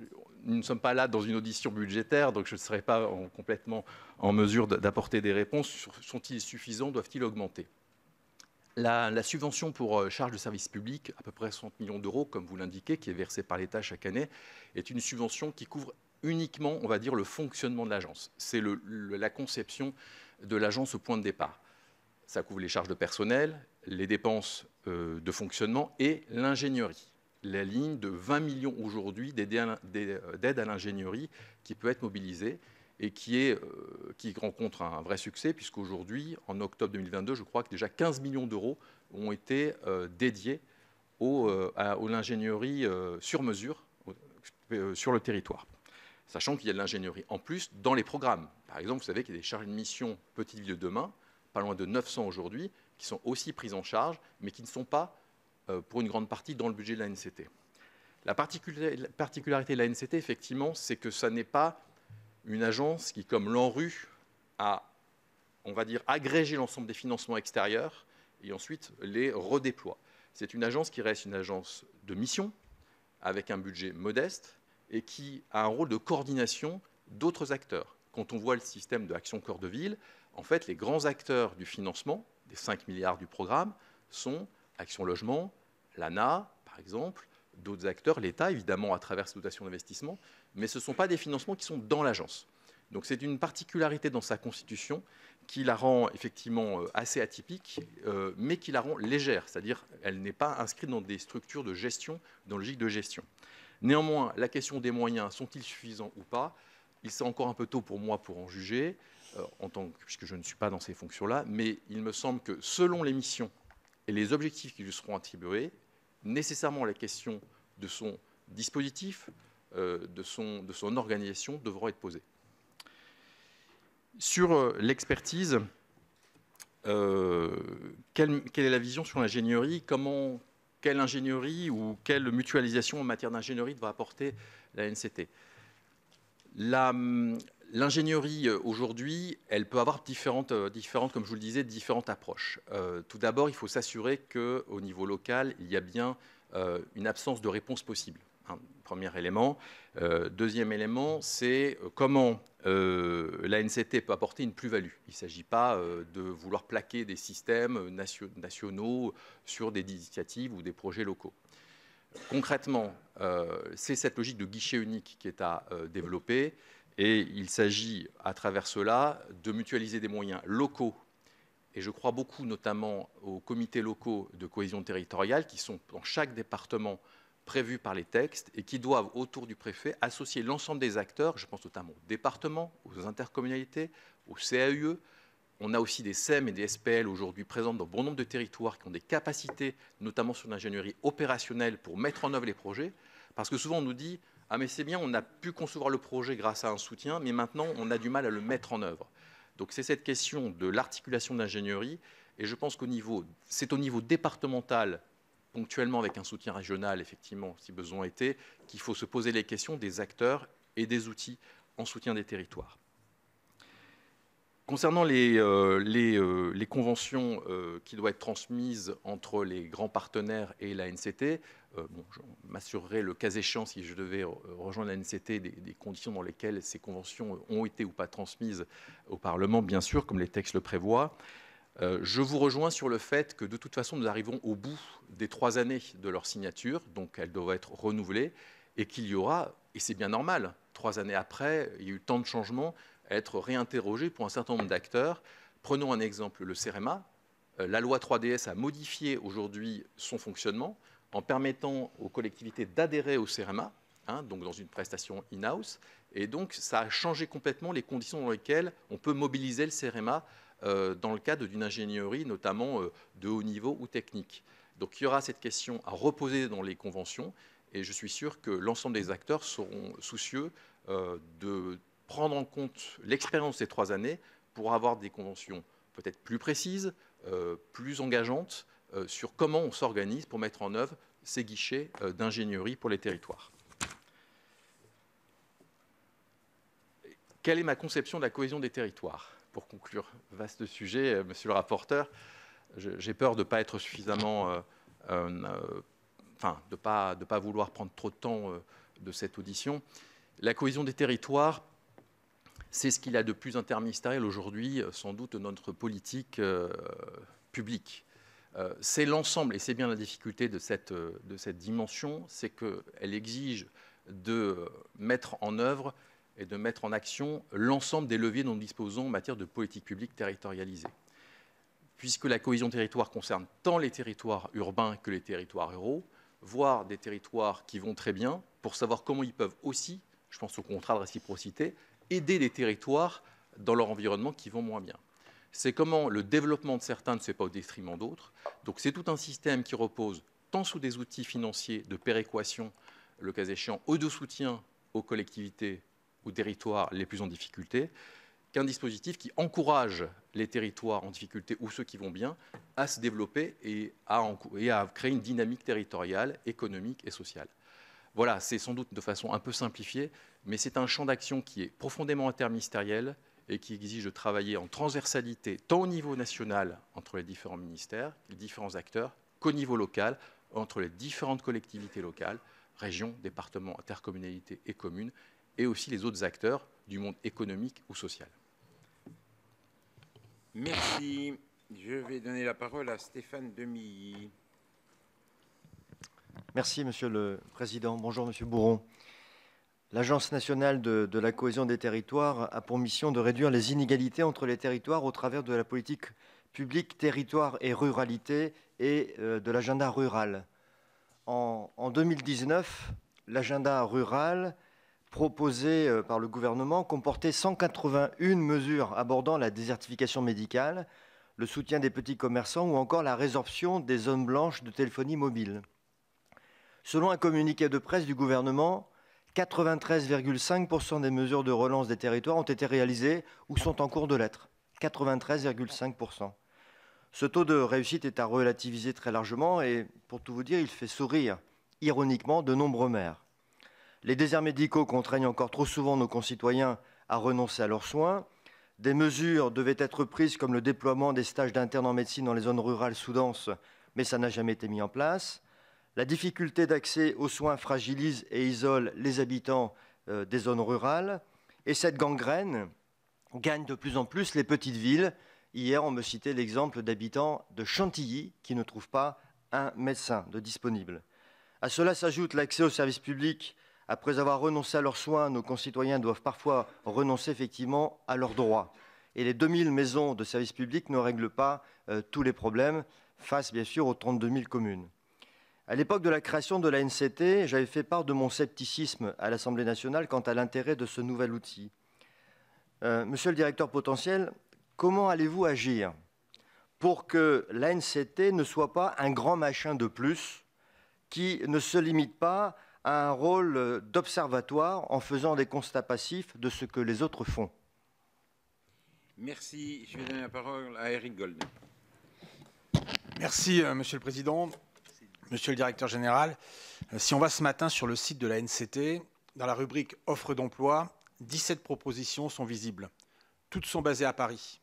C: nous ne sommes pas là dans une audition budgétaire, donc je ne serai pas complètement en mesure d'apporter des réponses. Sont-ils suffisants? Doivent-ils augmenter? La subvention pour charges de service public, à peu près 60 millions d'euros, comme vous l'indiquez, qui est versée par l'État chaque année, est une subvention qui couvre uniquement, on va dire, le fonctionnement de l'agence. C'est la conception de l'agence au point de départ. Ça couvre les charges de personnel, les dépenses de fonctionnement et l'ingénierie. La ligne de 20 millions aujourd'hui d'aide à l'ingénierie qui peut être mobilisée et qui rencontre un vrai succès, puisqu'aujourd'hui, en octobre 2022, je crois que déjà 15 millions d'euros ont été dédiés à l'ingénierie sur mesure sur le territoire. Sachant qu'il y a de l'ingénierie en plus dans les programmes. Par exemple, vous savez qu'il y a des charges de mission Petite Ville de demain, pas loin de 900 aujourd'hui, qui sont aussi prises en charge, mais qui ne sont pas, pour une grande partie, dans le budget de l'ANCT. La particularité de l'ANCT, effectivement, c'est que ça n'est pas une agence qui, comme l'ANRU, a, on va dire, agrégé l'ensemble des financements extérieurs et ensuite les redéploie. C'est une agence qui reste une agence de mission, avec un budget modeste, et qui a un rôle de coordination d'autres acteurs. Quand on voit le système de Action Cœur de Ville, en fait, les grands acteurs du financement, des 5 milliards du programme, sont Action Logement, l'ANA, par exemple, d'autres acteurs, l'État, évidemment, à travers ses dotations d'investissement, mais ce ne sont pas des financements qui sont dans l'agence. Donc c'est une particularité dans sa constitution qui la rend effectivement assez atypique, mais qui la rend légère, c'est-à-dire qu'elle n'est pas inscrite dans des structures de gestion, dans une logique de gestion. Néanmoins, la question des moyens, sont-ils suffisants ou pas? Il est encore un peu tôt pour moi pour en juger, puisque je ne suis pas dans ces fonctions-là, mais il me semble que selon les missions et les objectifs qui lui seront attribués, nécessairement la question de son dispositif, de son organisation devront être posées. Sur l'expertise, quelle est la vision sur l'ingénierie? Quelle ingénierie ou quelle mutualisation en matière d'ingénierie va apporter la NCT? L'ingénierie, aujourd'hui, elle peut avoir différentes, comme je vous le disais, différentes approches. Tout d'abord, il faut s'assurer qu'au niveau local, il y a bien une absence de réponse possible. Premier élément. Deuxième élément, c'est comment la NCT peut apporter une plus-value. Il ne s'agit pas de vouloir plaquer des systèmes nationaux sur des initiatives ou des projets locaux. Concrètement, c'est cette logique de guichet unique qui est à développer et il s'agit à travers cela de mutualiser des moyens locaux. Et je crois beaucoup notamment aux comités locaux de cohésion territoriale qui sont dans chaque département prévus par les textes et qui doivent, autour du préfet, associer l'ensemble des acteurs, je pense notamment aux départements, aux intercommunalités, aux CAUE. On a aussi des SEM et des SPL aujourd'hui présentes dans bon nombre de territoires qui ont des capacités, notamment sur l'ingénierie opérationnelle, pour mettre en œuvre les projets. Parce que souvent on nous dit « Ah mais c'est bien, on a pu concevoir le projet grâce à un soutien, mais maintenant on a du mal à le mettre en œuvre ». Donc c'est cette question de l'articulation de l'ingénierie et je pense c'est au niveau départemental, ponctuellement avec un soutien régional, effectivement, si besoin était, qu'il faut se poser les questions des acteurs et des outils en soutien des territoires. Concernant les conventions qui doivent être transmises entre les grands partenaires et la NCT, je m'assurerai le cas échéant, si je devais rejoindre la NCT, des conditions dans lesquelles ces conventions ont été ou pas transmises au Parlement, bien sûr, comme les textes le prévoient. Je vous rejoins sur le fait que de toute façon, nous arrivons au bout des 3 années de leur signature, donc elles doivent être renouvelées, et qu'il y aura, et c'est bien normal, 3 années après, il y a eu tant de changements, à être réinterrogés pour un certain nombre d'acteurs. Prenons un exemple, le CEREMA. La loi 3DS a modifié aujourd'hui son fonctionnement en permettant aux collectivités d'adhérer au CEREMA, donc dans une prestation in-house, et donc ça a changé complètement les conditions dans lesquelles on peut mobiliser le CEREMA dans le cadre d'une ingénierie, notamment de haut niveau ou technique. Donc il y aura cette question à reposer dans les conventions et je suis sûr que l'ensemble des acteurs seront soucieux de prendre en compte l'expérience de ces 3 années pour avoir des conventions peut-être plus précises, plus engageantes sur comment on s'organise pour mettre en œuvre ces guichets d'ingénierie pour les territoires. Quelle est ma conception de la cohésion des territoires? Pour conclure, vaste sujet, monsieur le rapporteur, j'ai peur de ne pas être suffisamment... de ne pas vouloir prendre trop de temps de cette audition. La cohésion des territoires, c'est ce qu'il y a de plus interministériel aujourd'hui, sans doute, de notre politique publique. C'est l'ensemble, et c'est bien la difficulté de cette dimension, c'est qu'elle exige de mettre en œuvre et de mettre en action l'ensemble des leviers dont nous disposons en matière de politique publique territorialisée. Puisque la cohésion territoire concerne tant les territoires urbains que les territoires ruraux, voire des territoires qui vont très bien, pour savoir comment ils peuvent aussi, je pense au contrat de réciprocité, aider les territoires dans leur environnement qui vont moins bien. C'est comment le développement de certains ne se fait pas au détriment d'autres. Donc c'est tout un système qui repose tant sous des outils financiers de péréquation, le cas échéant, ou de soutien aux collectivités, aux territoires les plus en difficulté, qu'un dispositif qui encourage les territoires en difficulté ou ceux qui vont bien à se développer et à créer une dynamique territoriale, économique et sociale. Voilà, c'est sans doute de façon un peu simplifiée, mais c'est un champ d'action qui est profondément interministériel et qui exige de travailler en transversalité, tant au niveau national, entre les différents ministères, les différents acteurs, qu'au niveau local, entre les différentes collectivités locales, régions, départements, intercommunalités et communes, et aussi les autres acteurs du monde économique ou social.
A: Merci. Je vais donner la parole à Stéphane Demilly.
D: Merci, Monsieur le Président. Bonjour, Monsieur Bourron. L'Agence nationale de la cohésion des territoires a pour mission de réduire les inégalités entre les territoires au travers de la politique publique territoire et ruralité et de l'agenda rural. En 2019, l'agenda rural proposé par le gouvernement comportait 181 mesures abordant la désertification médicale, le soutien des petits commerçants ou encore la résorption des zones blanches de téléphonie mobile. Selon un communiqué de presse du gouvernement, 93,5% des mesures de relance des territoires ont été réalisées ou sont en cours de l'être. 93,5%. Ce taux de réussite est à relativiser très largement et, pour tout vous dire, il fait sourire, ironiquement, de nombreux maires. Les déserts médicaux contraignent encore trop souvent nos concitoyens à renoncer à leurs soins. Des mesures devaient être prises comme le déploiement des stages d'internes en médecine dans les zones rurales sous-denses, mais ça n'a jamais été mis en place. La difficulté d'accès aux soins fragilise et isole les habitants des zones rurales. Et cette gangrène gagne de plus en plus les petites villes. Hier, on me citait l'exemple d'habitants de Chantilly qui ne trouvent pas un médecin de disponible. À cela s'ajoute l'accès aux services publics. Après avoir renoncé à leurs soins, nos concitoyens doivent parfois renoncer effectivement à leurs droits. Et les 2000 maisons de services publics ne règlent pas tous les problèmes, face bien sûr aux 32 000 communes. À l'époque de la création de l'ANCT, j'avais fait part de mon scepticisme à l'Assemblée nationale quant à l'intérêt de ce nouvel outil. Monsieur le directeur potentiel, comment allez-vous agir pour que l'ANCT ne soit pas un grand machin de plus qui ne se limite pas à un rôle d'observatoire en faisant des constats passifs de ce que les autres font?
A: Merci. Je vais donner la parole à Eric Gold.
E: Merci, Monsieur le Président. Monsieur le Directeur Général, si on va ce matin sur le site de la NCT, dans la rubrique « Offre d'emploi », 17 propositions sont visibles. Toutes sont basées à Paris.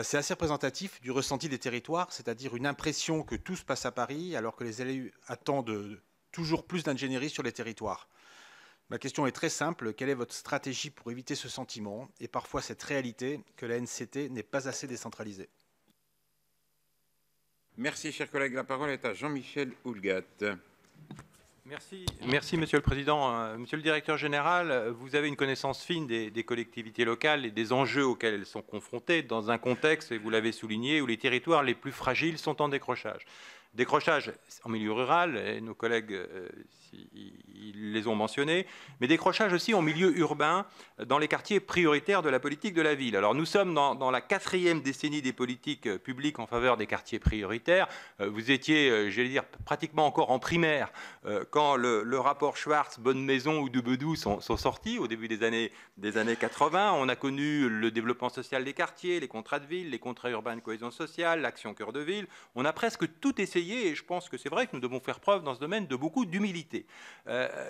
E: C'est assez représentatif du ressenti des territoires, c'est-à-dire une impression que tout se passe à Paris, alors que les élus attendent toujours plus d'ingénierie sur les territoires. Ma question est très simple. Quelle est votre stratégie pour éviter ce sentiment et parfois cette réalité que la NCT n'est pas assez décentralisée?
A: Merci, chers collègues. La parole est à Jean-Michel Houllegatte.
F: Merci, Monsieur le Président. Monsieur le Directeur Général, vous avez une connaissance fine des collectivités locales et des enjeux auxquels elles sont confrontées dans un contexte, et vous l'avez souligné, où les territoires les plus fragiles sont en décrochage. Décrochage en milieu rural, et nos collègues ils les ont mentionnés, mais décrochage aussi en milieu urbain, dans les quartiers prioritaires de la politique de la ville. Alors nous sommes dans la 4e décennie des politiques publiques en faveur des quartiers prioritaires. Vous étiez, j'allais dire, pratiquement encore en primaire quand le rapport Schwartz, Bonne Maison ou Dubedou sont sortis au début des années 80. On a connu le développement social des quartiers, les contrats de ville, les contrats urbains de cohésion sociale, l'action cœur de ville. On a presque tout essayé et je pense que c'est vrai que nous devons faire preuve dans ce domaine de beaucoup d'humilité.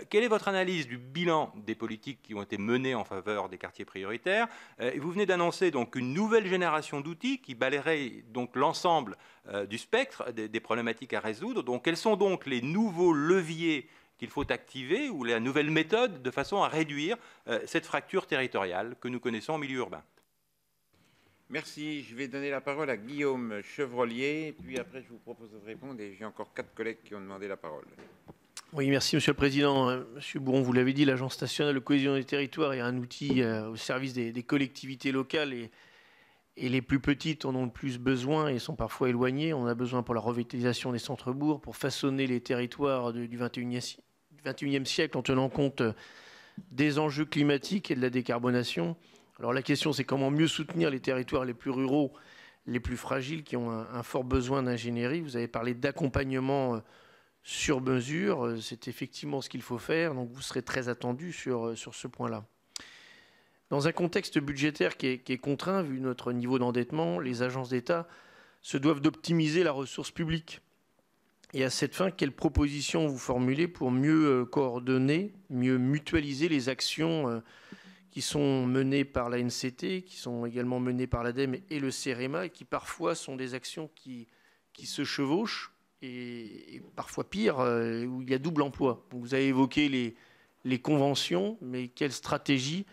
F: Quelle est votre analyse du bilan des politiques qui ont été menées en faveur des quartiers prioritaires? Vous venez d'annoncer donc une nouvelle génération d'outils qui balayerait donc l'ensemble du spectre des problématiques à résoudre. Donc, quels sont donc les nouveaux leviers qu'il faut activer ou la nouvelle méthode de façon à réduire cette fracture territoriale que nous connaissons en milieu urbain?
A: Merci. Je vais donner la parole à Guillaume Chevrollier, puis après je vous propose de répondre et j'ai encore 4 collègues qui ont demandé la parole.
G: Oui, merci Monsieur le Président. Monsieur Bourron, vous l'avez dit, l'Agence nationale de cohésion des territoires est un outil au service des collectivités locales et les plus petites en ont le plus besoin et sont parfois éloignées. On a besoin pour la revitalisation des centres-bourgs, pour façonner les territoires du XXIe siècle en tenant compte des enjeux climatiques et de la décarbonation. Alors la question, c'est comment mieux soutenir les territoires les plus ruraux, les plus fragiles, qui ont un fort besoin d'ingénierie. Vous avez parlé d'accompagnement sur mesure, c'est effectivement ce qu'il faut faire, donc vous serez très attendu sur ce point-là. Dans un contexte budgétaire qui est contraint, vu notre niveau d'endettement, les agences d'État se doivent d'optimiser la ressource publique. Et à cette fin, quelles propositions vous formulez pour mieux coordonner, mieux mutualiser les actions qui sont menées par la NCT, qui sont également menées par l'ADEME et le CEREMA, et qui parfois sont des actions qui se chevauchent, et parfois pire, où il y a double emploi. Donc vous avez évoqué les conventions, mais quelle stratégie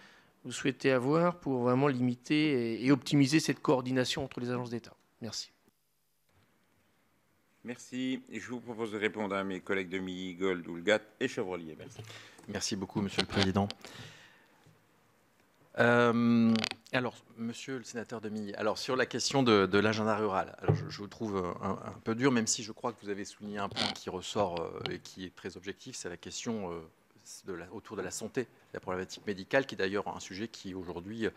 G: vous souhaitez avoir pour vraiment limiter et optimiser cette coordination entre les agences d'État? Merci.
A: Merci. Et je vous propose de répondre à mes collègues de Milly, Gold, Houllegatte et Chevrollier. Merci.
C: Merci beaucoup, Monsieur le Président. Alors, Monsieur le sénateur Demilly, alors sur la question de l'agenda rural, alors je vous trouve un peu dur, même si je crois que vous avez souligné un point qui ressort et qui est très objectif, c'est la question autour de la santé, la problématique médicale, qui est d'ailleurs un sujet qui aujourd'hui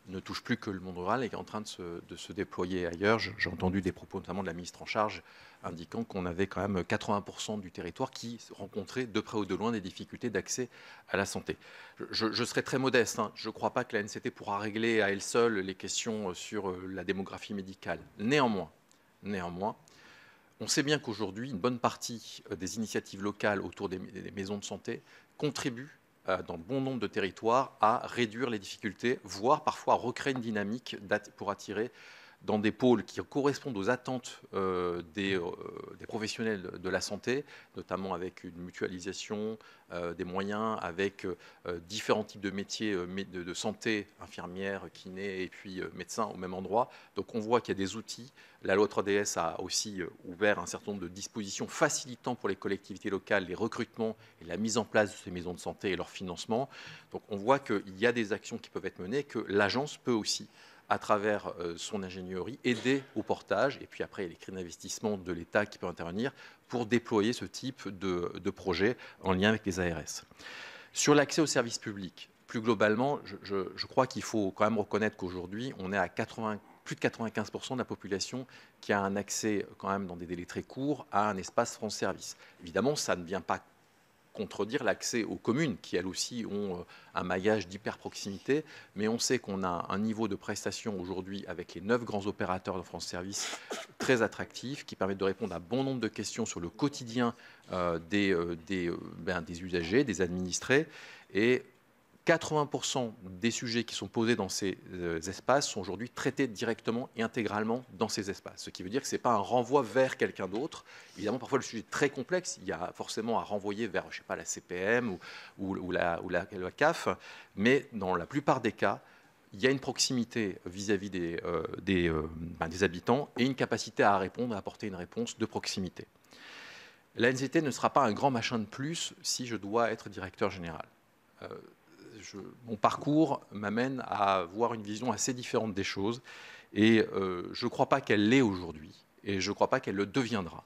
C: ne touche plus que le monde rural et qui est en train de se déployer ailleurs. J'ai entendu des propos notamment de la ministre en charge indiquant qu'on avait quand même 80% du territoire qui rencontrait de près ou de loin des difficultés d'accès à la santé. Je serai très modeste, hein. Je ne crois pas que la NCT pourra régler à elle seule les questions sur la démographie médicale. Néanmoins, on sait bien qu'aujourd'hui, une bonne partie des initiatives locales autour des maisons de santé contribuent dans bon nombre de territoires à réduire les difficultés, voire parfois à recréer une dynamique pour attirer dans des pôles qui correspondent aux attentes des professionnels de la santé, notamment avec une mutualisation des moyens, avec différents types de métiers de santé, infirmières, kinés et puis médecins au même endroit. Donc on voit qu'il y a des outils. La loi 3DS a aussi ouvert un certain nombre de dispositions facilitant pour les collectivités locales les recrutements et la mise en place de ces maisons de santé et leur financement. Donc on voit qu'il y a des actions qui peuvent être menées, que l'agence peut aussi, à travers son ingénierie, aider au portage, et puis après, il y a les crédits d'investissement de l'État qui peuvent intervenir pour déployer ce type de projet en lien avec les ARS. Sur l'accès aux services publics, plus globalement, je crois qu'il faut quand même reconnaître qu'aujourd'hui, on est à plus de 95% de la population qui a un accès, quand même dans des délais très courts, à un espace France Service. Évidemment, ça ne vient pas contredire l'accès aux communes qui, elles aussi, ont un maillage d'hyper-proximité. Mais on sait qu'on a un niveau de prestation aujourd'hui avec les 9 grands opérateurs de France Service très attractif, qui permettent de répondre à bon nombre de questions sur le quotidien des usagers, des administrés. Et 80% des sujets qui sont posés dans ces espaces sont aujourd'hui traités directement et intégralement dans ces espaces. Ce qui veut dire que ce n'est pas un renvoi vers quelqu'un d'autre. Évidemment, parfois, le sujet est très complexe. Il y a forcément à renvoyer vers, je sais pas, la CPM ou la CAF. Mais dans la plupart des cas, il y a une proximité vis-à-vis des habitants et une capacité à répondre, à apporter une réponse de proximité. La NCT ne sera pas un grand machin de plus si je dois être directeur général. Mon parcours m'amène à avoir une vision assez différente des choses et je ne crois pas qu'elle l'est aujourd'hui et je ne crois pas qu'elle le deviendra.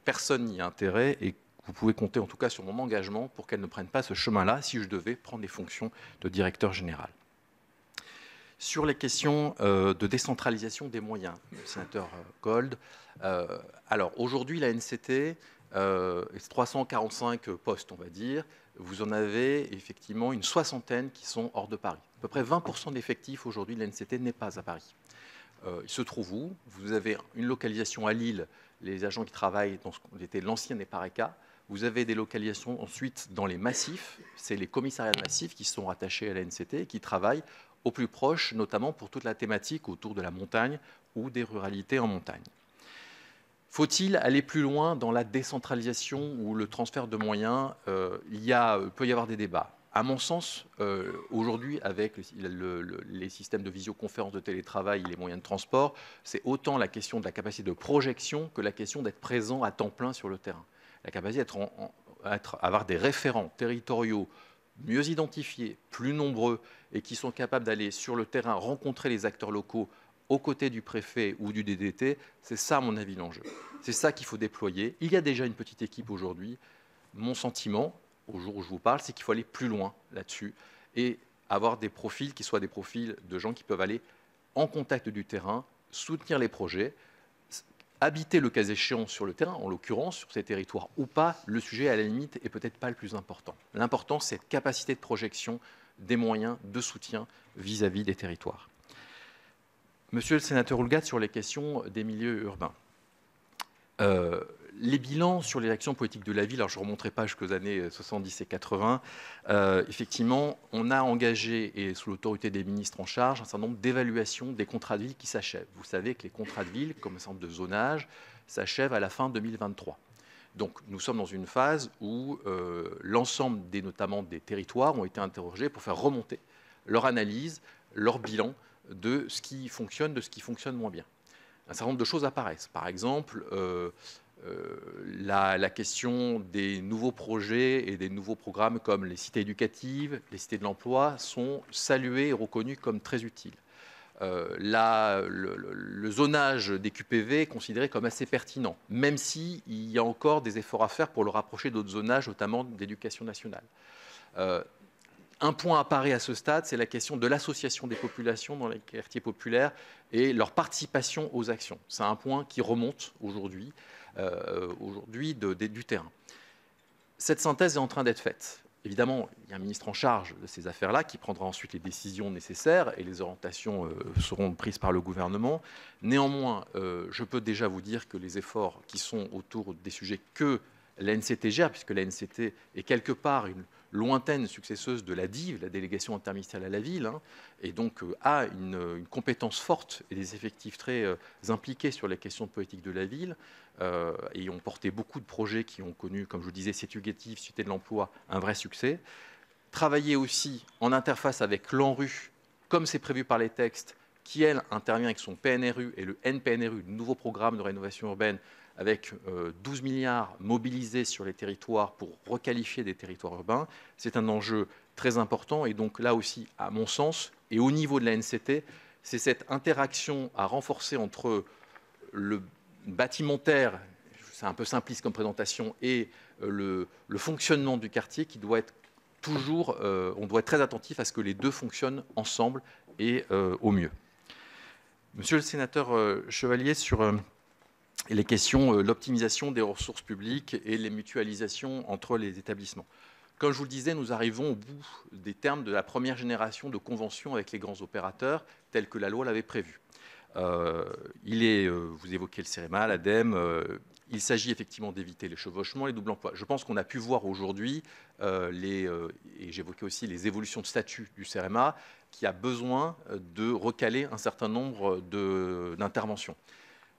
C: personne n'y a intérêt et vous pouvez compter en tout cas sur mon engagement pour qu'elle ne prenne pas ce chemin-là si je devais prendre les fonctions de directeur général. Sur les questions de décentralisation des moyens, le sénateur Gold, alors aujourd'hui la NCT, 345 postes on va dire, vous en avez effectivement une soixantaine qui sont hors de Paris. À peu près 20% d'effectifs aujourd'hui de l'NCT n'est pas à Paris. Il se trouve où? Vous avez une localisation à Lille, les agents qui travaillent dans ce qu'on était l'ancien EPARECA. Vous avez des localisations ensuite dans les massifs, c'est les commissariats de massifs qui sont rattachés à la NCT et qui travaillent au plus proche, notamment pour toute la thématique autour de la montagne ou des ruralités en montagne. Faut-il aller plus loin dans la décentralisation ou le transfert de moyens? Il peut y avoir des débats. À mon sens, aujourd'hui, avec les systèmes de visioconférence, de télétravail, les moyens de transport, c'est autant la question de la capacité de projection que la question d'être présent à temps plein sur le terrain. La capacité d'avoir des référents territoriaux mieux identifiés, plus nombreux, et qui sont capables d'aller sur le terrain rencontrer les acteurs locaux aux côtés du préfet ou du DDT, c'est ça, à mon avis, l'enjeu. C'est ça qu'il faut déployer. Il y a déjà une petite équipe aujourd'hui. Mon sentiment, au jour où je vous parle, c'est qu'il faut aller plus loin là-dessus et avoir des profils qui soient des profils de gens qui peuvent aller en contact du terrain, soutenir les projets, habiter le cas échéant sur le terrain, en l'occurrence sur ces territoires ou pas. Le sujet, à la limite, est peut-être pas le plus important. L'important, c'est cette capacité de projection des moyens de soutien vis-à-vis des territoires. Monsieur le sénateur Houllegatte, sur les questions des milieux urbains. Les bilans sur les actions politiques de la ville, alors je ne remonterai pas jusqu'aux années 70 et 80, effectivement, on a engagé, et sous l'autorité des ministres en charge, un certain nombre d'évaluations des contrats de ville qui s'achèvent. Vous savez que les contrats de ville, comme un centre de zonage, s'achèvent à la fin 2023. Donc nous sommes dans une phase où l'ensemble, notamment des territoires, ont été interrogés pour faire remonter leur analyse, leur bilan de ce qui fonctionne, de ce qui fonctionne moins bien. Un certain nombre de choses apparaissent. Par exemple, la question des nouveaux projets et des nouveaux programmes comme les cités éducatives, les cités de l'emploi sont salués et reconnus comme très utiles. Le zonage des QPV est considéré comme assez pertinent, même s'il y a encore des efforts à faire pour le rapprocher d'autres zonages, notamment d'éducation nationale. Un point apparaît à ce stade, c'est la question de l'association des populations dans les quartiers populaires et leur participation aux actions. C'est un point qui remonte aujourd'hui du terrain. Cette synthèse est en train d'être faite. Évidemment, il y a un ministre en charge de ces affaires-là qui prendra ensuite les décisions nécessaires et les orientations seront prises par le gouvernement. Néanmoins, je peux déjà vous dire que les efforts qui sont autour des sujets que la NCT gère, puisque la NCT est quelque part une lointaine successeuse de la DIV, la délégation interministérielle à la ville, et donc a une compétence forte et des effectifs très impliqués sur les questions de politique de la ville, et ont porté beaucoup de projets qui ont connu, comme je vous disais, Cité éducative, Cité de l'emploi, un vrai succès. Travailler aussi en interface avec l'ANRU, comme c'est prévu par les textes, qui, elle, intervient avec son PNRU et le NPNRU, le nouveau programme de rénovation urbaine, avec 12 milliards mobilisés sur les territoires pour requalifier des territoires urbains. C'est un enjeu très important et donc là aussi, à mon sens, et au niveau de la NCT, c'est cette interaction à renforcer entre le bâtimentaire, c'est un peu simpliste comme présentation, et le fonctionnement du quartier qui doit être toujours, on doit être très attentif à ce que les deux fonctionnent ensemble et au mieux. Monsieur le sénateur Chevalier, sur les questions, l'optimisation des ressources publiques et les mutualisations entre les établissements. Comme je vous le disais, nous arrivons au bout des termes de la première génération de conventions avec les grands opérateurs, tels que la loi l'avait prévu. Vous évoquez le CEREMA, l'ADEME, il s'agit effectivement d'éviter les chevauchements, les doubles emplois. Je pense qu'on a pu voir aujourd'hui, et j'évoquais aussi les évolutions de statut du CEREMA, qui a besoin de recaler un certain nombre d'interventions.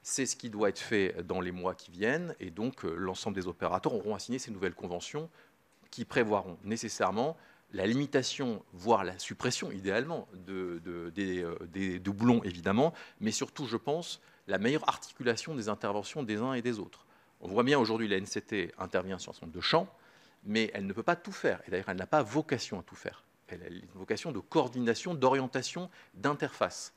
C: C'est ce qui doit être fait dans les mois qui viennent, et donc l'ensemble des opérateurs auront à signer ces nouvelles conventions qui prévoiront nécessairement la limitation, voire la suppression, idéalement, des doublons, évidemment, mais surtout, je pense, la meilleure articulation des interventions des uns et des autres. On voit bien aujourd'hui, la NCT intervient sur un certain nombre de champs, mais elle ne peut pas tout faire. Et d'ailleurs, elle n'a pas vocation à tout faire. Elle a une vocation de coordination, d'orientation, d'interface.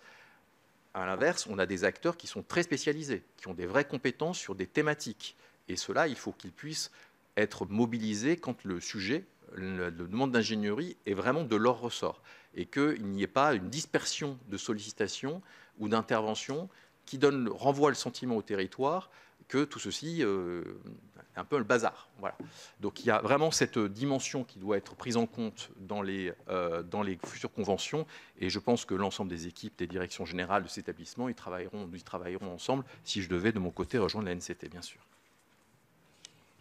C: À l'inverse, on a des acteurs qui sont très spécialisés, qui ont des vraies compétences sur des thématiques. Et cela, il faut qu'ils puissent être mobilisés quand le sujet, la demande d'ingénierie, est vraiment de leur ressort. Et qu'il n'y ait pas une dispersion de sollicitations ou d'interventions qui renvoie le sentiment au territoire que tout ceci est un peu le bazar. Voilà. Donc il y a vraiment cette dimension qui doit être prise en compte dans les futures conventions, et je pense que l'ensemble des équipes, des directions générales de cet établissement, nous y travaillerons ensemble, si je devais de mon côté rejoindre la NCT, bien sûr.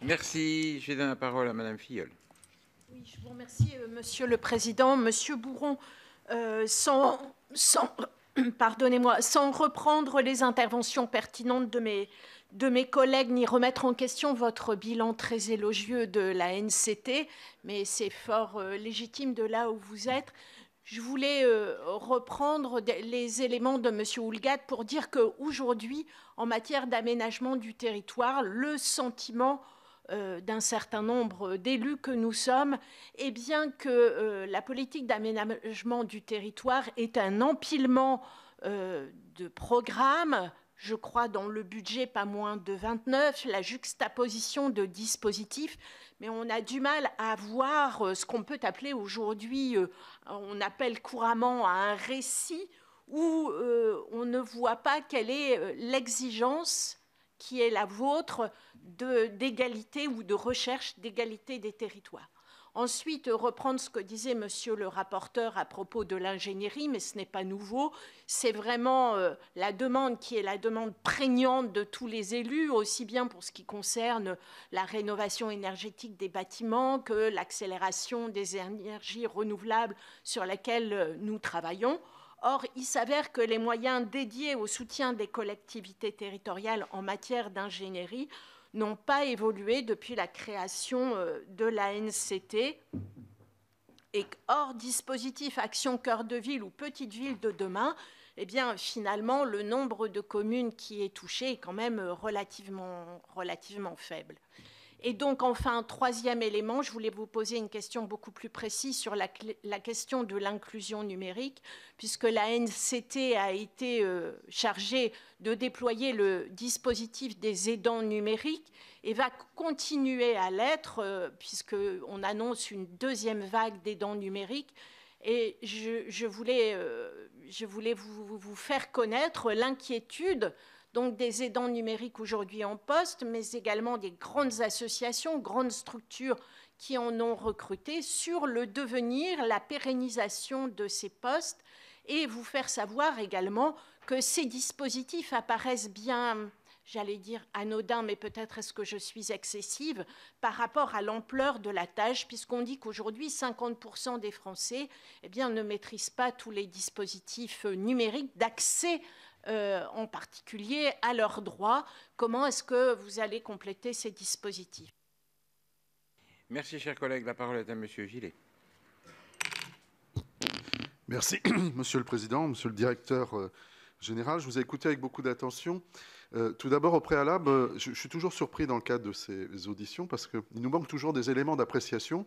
A: Merci. Je donne la parole à Madame Filleul.
H: Oui, je vous remercie, Monsieur le Président. Monsieur Bourron, pardonnez-moi, sans reprendre les interventions pertinentes de mes collègues, ni remettre en question votre bilan très élogieux de la NCT, mais c'est fort légitime de là où vous êtes. Je voulais reprendre les éléments de M. Houlgate pour dire qu'aujourd'hui, en matière d'aménagement du territoire, le sentiment d'un certain nombre d'élus que nous sommes est bien que la politique d'aménagement du territoire est un empilement de programmes, je crois dans le budget pas moins de 29, la juxtaposition de dispositifs, mais on a du mal à voir ce qu'on peut appeler aujourd'hui, on appelle couramment un récit, où on ne voit pas quelle est l'exigence qui est la vôtre d'égalité ou de recherche d'égalité des territoires. Ensuite, reprendre ce que disait monsieur le rapporteur à propos de l'ingénierie, mais ce n'est pas nouveau. C'est vraiment la demande qui est la demande prégnante de tous les élus, aussi bien pour ce qui concerne la rénovation énergétique des bâtiments que l'accélération des énergies renouvelables sur lesquelles nous travaillons. Or, il s'avère que les moyens dédiés au soutien des collectivités territoriales en matière d'ingénierie n'ont pas évolué depuis la création de la NCT. Et hors dispositif Action Cœur de Ville ou Petite Ville de demain, eh bien, finalement, le nombre de communes qui est touché est quand même relativement faible. Et donc, enfin, troisième élément, je voulais vous poser une question beaucoup plus précise sur la question de l'inclusion numérique, puisque la NCT a été chargée de déployer le dispositif des aidants numériques et va continuer à l'être, puisqu'on annonce une deuxième vague d'aidants numériques. Et je voulais vous faire connaître l'inquiétude donc des aidants numériques aujourd'hui en poste, mais également des grandes associations, grandes structures qui en ont recruté sur le devenir, la pérennisation de ces postes, et vous faire savoir également que ces dispositifs apparaissent bien, j'allais dire anodins, mais peut-être est-ce que je suis excessive, par rapport à l'ampleur de la tâche, puisqu'on dit qu'aujourd'hui 50% des Français ne maîtrisent pas tous les dispositifs numériques d'accès en particulier à leurs droits. Comment est-ce que vous allez compléter ces dispositifs?
A: Merci, chers collègues. La parole est à Monsieur Gillet.
I: Merci, Monsieur le Président, Monsieur le Directeur général. Je vous ai écouté avec beaucoup d'attention. Tout d'abord, au préalable, je suis toujours surpris dans le cadre de ces auditions parce qu'il nous manque toujours des éléments d'appréciation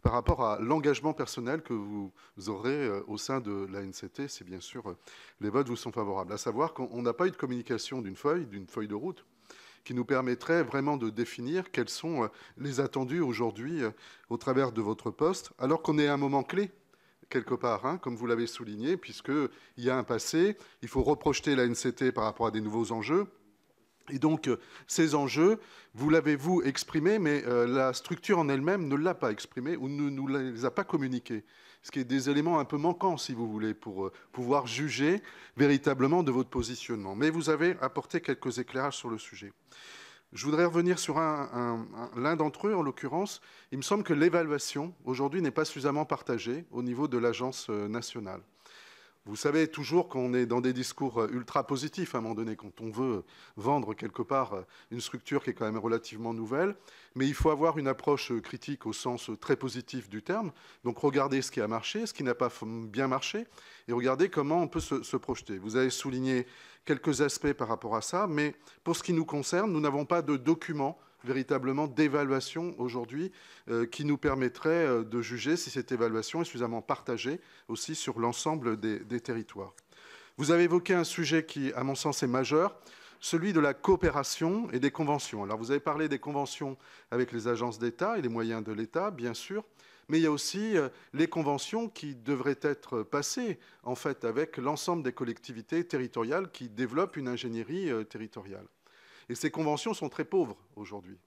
I: par rapport à l'engagement personnel que vous aurez au sein de la NCT, si bien sûr les votes vous sont favorables. À savoir qu'on n'a pas eu de communication d'une feuille de route qui nous permettrait vraiment de définir quels sont les attendus aujourd'hui au travers de votre poste, alors qu'on est à un moment clé, quelque part, comme vous l'avez souligné, puisqu'il y a un passé, il faut reprojeter la NCT par rapport à des nouveaux enjeux. Et donc, ces enjeux, vous l'avez, vous, exprimé, mais la structure en elle-même ne l'a pas exprimé ou ne nous les a pas communiqués. Ce qui est des éléments un peu manquants, si vous voulez, pour pouvoir juger véritablement de votre positionnement. Mais vous avez apporté quelques éclairages sur le sujet. Je voudrais revenir sur l'un d'entre eux, en l'occurrence. Il me semble que l'évaluation, aujourd'hui, n'est pas suffisamment partagée au niveau de l'agence nationale. Vous savez toujours qu'on est dans des discours ultra positifs à un moment donné, quand on veut vendre quelque part une structure qui est quand même relativement nouvelle. Mais il faut avoir une approche critique au sens très positif du terme. Donc regarder ce qui a marché, ce qui n'a pas bien marché, et regarder comment on peut se projeter. Vous avez souligné quelques aspects par rapport à ça, mais pour ce qui nous concerne, nous n'avons pas de document véritablement d'évaluation aujourd'hui qui nous permettrait de juger si cette évaluation est suffisamment partagée aussi sur l'ensemble des territoires. Vous avez évoqué un sujet qui, à mon sens, est majeur, celui de la coopération et des conventions. Alors, vous avez parlé des conventions avec les agences d'État et les moyens de l'État, bien sûr, mais il y a aussi les conventions qui devraient être passées, en fait, avec l'ensemble des collectivités territoriales qui développent une ingénierie territoriale. Et ces conventions sont très pauvres aujourd'hui,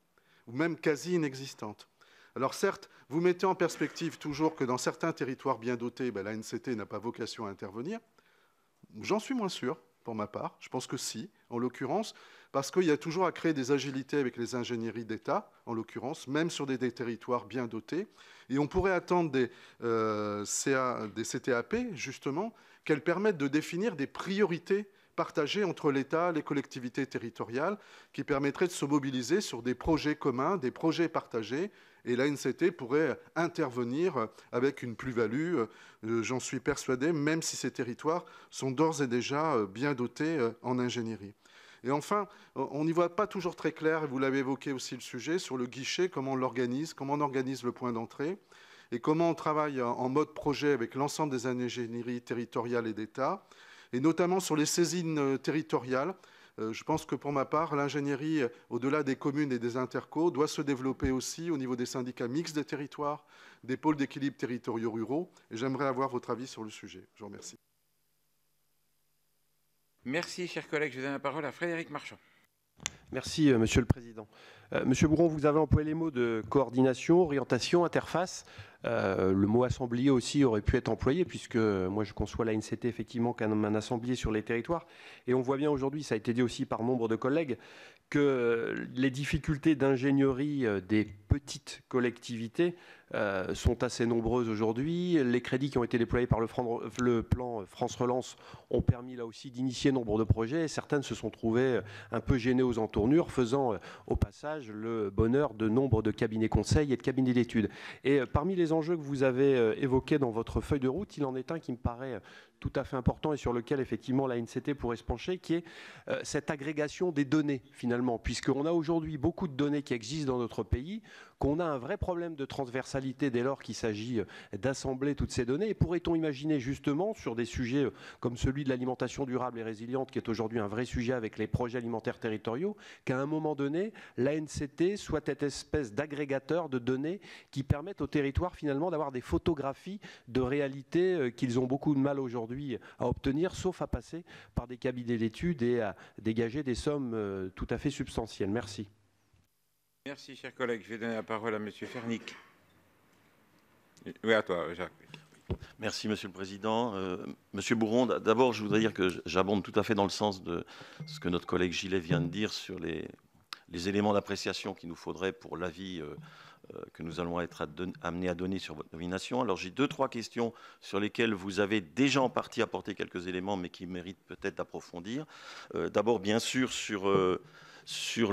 I: ou même quasi inexistantes. Alors certes, vous mettez en perspective toujours que dans certains territoires bien dotés, l'ANCT n'a pas vocation à intervenir. J'en suis moins sûr, pour ma part. Je pense que si, en l'occurrence, parce qu'il y a toujours à créer des agilités avec les ingénieries d'État, en l'occurrence, même sur des territoires bien dotés. Et on pourrait attendre des CTAP, justement, qu'elles permettent de définir des priorités partagées entre l'État, les collectivités territoriales, qui permettraient de se mobiliser sur des projets communs, des projets partagés. Et l'ANCT pourrait intervenir avec une plus-value, j'en suis persuadé, même si ces territoires sont d'ores et déjà bien dotés en ingénierie. Et enfin, on n'y voit pas toujours très clair, et vous l'avez évoqué aussi le sujet, sur le guichet, comment on l'organise, comment on organise le point d'entrée, et comment on travaille en mode projet avec l'ensemble des ingénieries territoriales et d'État, et notamment sur les saisines territoriales. Je pense que pour ma part, l'ingénierie, au-delà des communes et des intercos, doit se développer aussi au niveau des syndicats mixtes des territoires, des pôles d'équilibre territoriaux ruraux. Et j'aimerais avoir votre avis sur le sujet. Je vous remercie.
A: Merci, chers collègues. Je donne la parole à Frédéric Marchand.
J: Merci, Monsieur le Président. Monsieur Bourron, vous avez employé les mots de coordination, orientation, interface. Le mot assemblier aussi aurait pu être employé, puisque moi je conçois l'ANCT effectivement comme un assemblier sur les territoires. Et on voit bien aujourd'hui, ça a été dit aussi par nombre de collègues, que les difficultés d'ingénierie des petites collectivités sont assez nombreuses aujourd'hui. Les crédits qui ont été déployés par le plan France Relance ont permis là aussi d'initier nombre de projets. Et certaines se sont trouvées un peu gênées aux entournures, faisant au passage le bonheur de nombre de cabinets conseils et de cabinets d'études. Et parmi les enjeux que vous avez évoqués dans votre feuille de route, il en est un qui me paraît tout à fait important et sur lequel effectivement la l'ANCT pourrait se pencher, qui est cette agrégation des données finalement, puisqu'on a aujourd'hui beaucoup de données qui existent dans notre pays, qu'on a un vrai problème de transversalité dès lors qu'il s'agit d'assembler toutes ces données. Et pourrait-on imaginer justement sur des sujets comme celui de l'alimentation durable et résiliente, qui est aujourd'hui un vrai sujet avec les projets alimentaires territoriaux, qu'à un moment donné, l'ANCT soit cette espèce d'agrégateur de données qui permettent aux territoires finalement d'avoir des photographies de réalité qu'ils ont beaucoup de mal aujourd'hui à obtenir, sauf à passer par des cabinets d'études et à dégager des sommes tout à fait substantielles. Merci.
A: Merci, chers collègues. Je vais donner la parole à M. Fernic. Oui, à toi, Jacques.
K: Merci, Monsieur le Président. Monsieur Bourron, d'abord, je voudrais dire que j'abonde tout à fait dans le sens de ce que notre collègue Gillet vient de dire sur les éléments d'appréciation qu'il nous faudrait pour l'avis que nous allons être amenés à donner sur votre nomination. Alors, j'ai 2-3 questions sur lesquelles vous avez déjà en partie apporté quelques éléments, mais qui méritent peut-être d'approfondir. D'abord, bien sûr, sur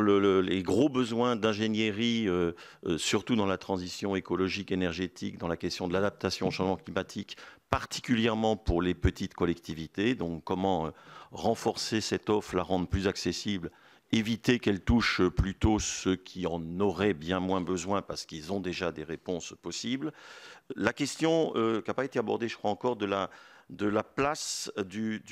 K: les gros besoins d'ingénierie, surtout dans la transition écologique, énergétique, dans la question de l'adaptation au changement climatique, particulièrement pour les petites collectivités. Donc, comment renforcer cette offre, la rendre plus accessible, éviter qu'elle touche plutôt ceux qui en auraient bien moins besoin parce qu'ils ont déjà des réponses possibles. La question qui n'a pas été abordée, je crois encore, de la place du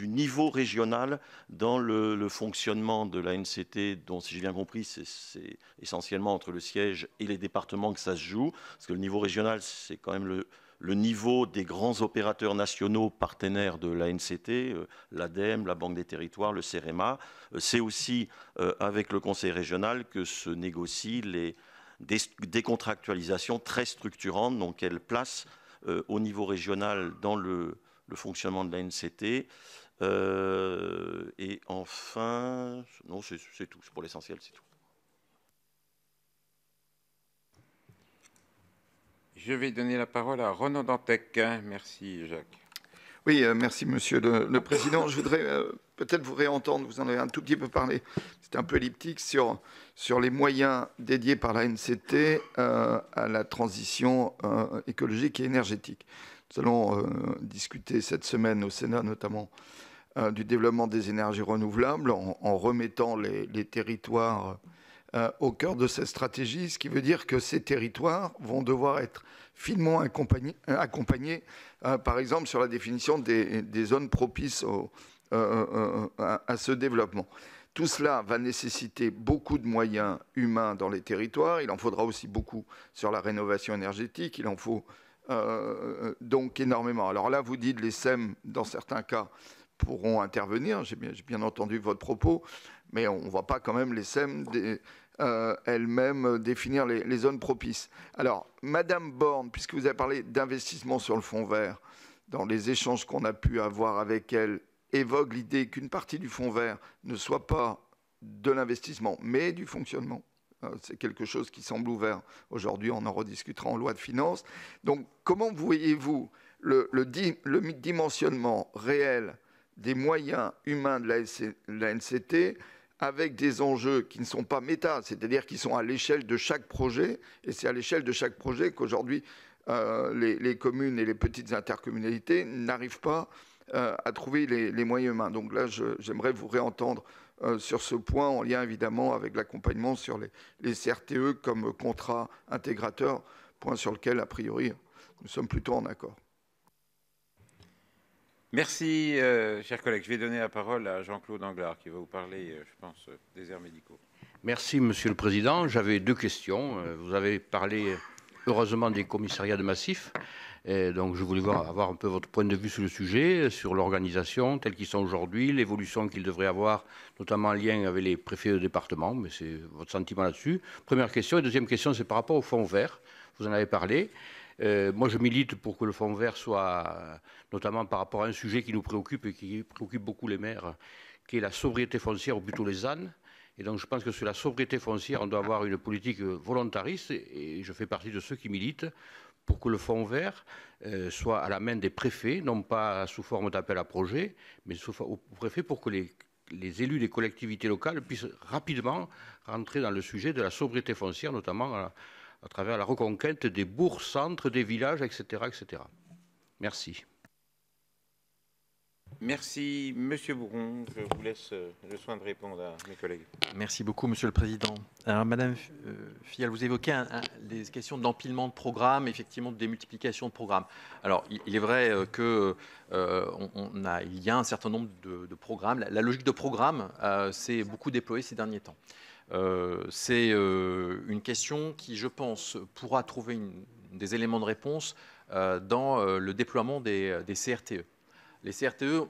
K: niveau régional dans le fonctionnement de la l'ANCT, dont, si j'ai bien compris, c'est essentiellement entre le siège et les départements que ça se joue, parce que le niveau régional, c'est quand même le niveau des grands opérateurs nationaux partenaires de la l'ANCT, l'ADEME, la Banque des Territoires, le CEREMA. C'est aussi avec le Conseil régional que se négocient des contractualisations très structurantes, donc quelle place au niveau régional dans le fonctionnement de la l'ANCT. Et enfin, non, c'est tout, pour l'essentiel, c'est tout.
A: Je vais donner la parole à Renaud Dantec. Merci, Jacques.
L: Oui, merci, Monsieur le Président. Je voudrais peut-être vous réentendre, vous en avez un tout petit peu parlé, c'était un peu elliptique, sur les moyens dédiés par la l'ANCT à la transition écologique et énergétique. Nous allons discuter cette semaine au Sénat, notamment, du développement des énergies renouvelables, en remettant les territoires au cœur de cette stratégie, ce qui veut dire que ces territoires vont devoir être finement accompagnés, par exemple, sur la définition des zones propices à ce développement. Tout cela va nécessiter beaucoup de moyens humains dans les territoires. Il en faudra aussi beaucoup sur la rénovation énergétique. Il en faut donc énormément. Alors là, vous dites les SEM, dans certains cas, pourront intervenir. J'ai bien entendu votre propos, mais on ne voit pas quand même les SEM elles-mêmes définir les zones propices. Alors, Madame Borne, puisque vous avez parlé d'investissement sur le fonds vert, dans les échanges qu'on a pu avoir avec elle, évoque l'idée qu'une partie du fonds vert ne soit pas de l'investissement, mais du fonctionnement. C'est quelque chose qui semble ouvert. Aujourd'hui, on en rediscutera en loi de finances. Donc, comment voyez-vous le dimensionnement réel des moyens humains de la NCT avec des enjeux qui ne sont pas méta, c'est-à-dire qui sont à l'échelle de chaque projet, et c'est à l'échelle de chaque projet qu'aujourd'hui, les communes et les petites intercommunalités n'arrivent pas à trouver les moyens humains. Donc là, j'aimerais vous réentendre sur ce point, en lien évidemment avec l'accompagnement sur les CRTE comme contrat intégrateur, point sur lequel, a priori, nous sommes plutôt en accord.
A: Merci, chers collègues. Je vais donner la parole à Jean-Claude Anglard, qui va vous parler, je pense, des aires médicaux.
M: Merci, Monsieur le Président. J'avais deux questions. Vous avez parlé, heureusement, des commissariats de massifs. Et donc, je voulais avoir un peu votre point de vue sur le sujet, sur l'organisation telle qu'ils sont aujourd'hui, l'évolution qu'ils devraient avoir, notamment en lien avec les préfets de département. Mais c'est votre sentiment là-dessus. Première question. Et deuxième question, c'est par rapport au fonds vert. Vous en avez parlé. Moi, je milite pour que le fonds vert soit, notamment par rapport à un sujet qui nous préoccupe et qui préoccupe beaucoup les maires, qui est la sobriété foncière, ou plutôt les ZAN. Et donc, je pense que sur la sobriété foncière, on doit avoir une politique volontariste. Et je fais partie de ceux qui militent pour que le fonds vert soit à la main des préfets, non pas sous forme d'appel à projet, mais au préfet pour que les élus des collectivités locales puissent rapidement rentrer dans le sujet de la sobriété foncière, notamment à travers la reconquête des bourgs, centres, des villages, etc. etc. Merci.
A: Merci, Monsieur Bourron. Je vous laisse le soin de répondre à mes collègues.
C: Merci beaucoup, Monsieur le Président. Alors, Madame Fial, vous évoquez les questions d'empilement de programmes, effectivement de démultiplication de programmes. Alors, il est vrai qu'il y a un certain nombre de programmes. La logique de programme s'est beaucoup déployée ces derniers temps. C'est une question qui, je pense, pourra trouver des éléments de réponse dans le déploiement des CRTE. Les CRTE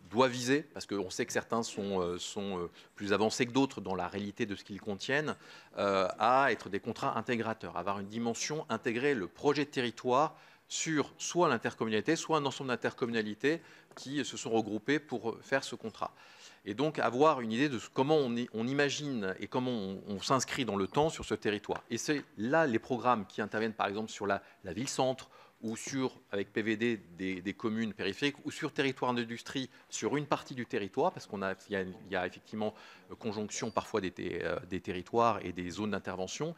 C: doivent viser, parce qu'on sait que certains sont plus avancés que d'autres dans la réalité de ce qu'ils contiennent, à être des contrats intégrateurs, avoir une dimension intégrée, le projet de territoire sur soit l'intercommunalité, soit un ensemble d'intercommunalités qui se sont regroupées pour faire ce contrat. Et donc avoir une idée de comment on imagine et comment on s'inscrit dans le temps sur ce territoire. Et c'est là les programmes qui interviennent par exemple sur la ville-centre, ou sur, avec PVD, des communes périphériques, ou sur territoire d'industrie, sur une partie du territoire, parce qu'il y a effectivement conjonction parfois des territoires et des zones d'intervention.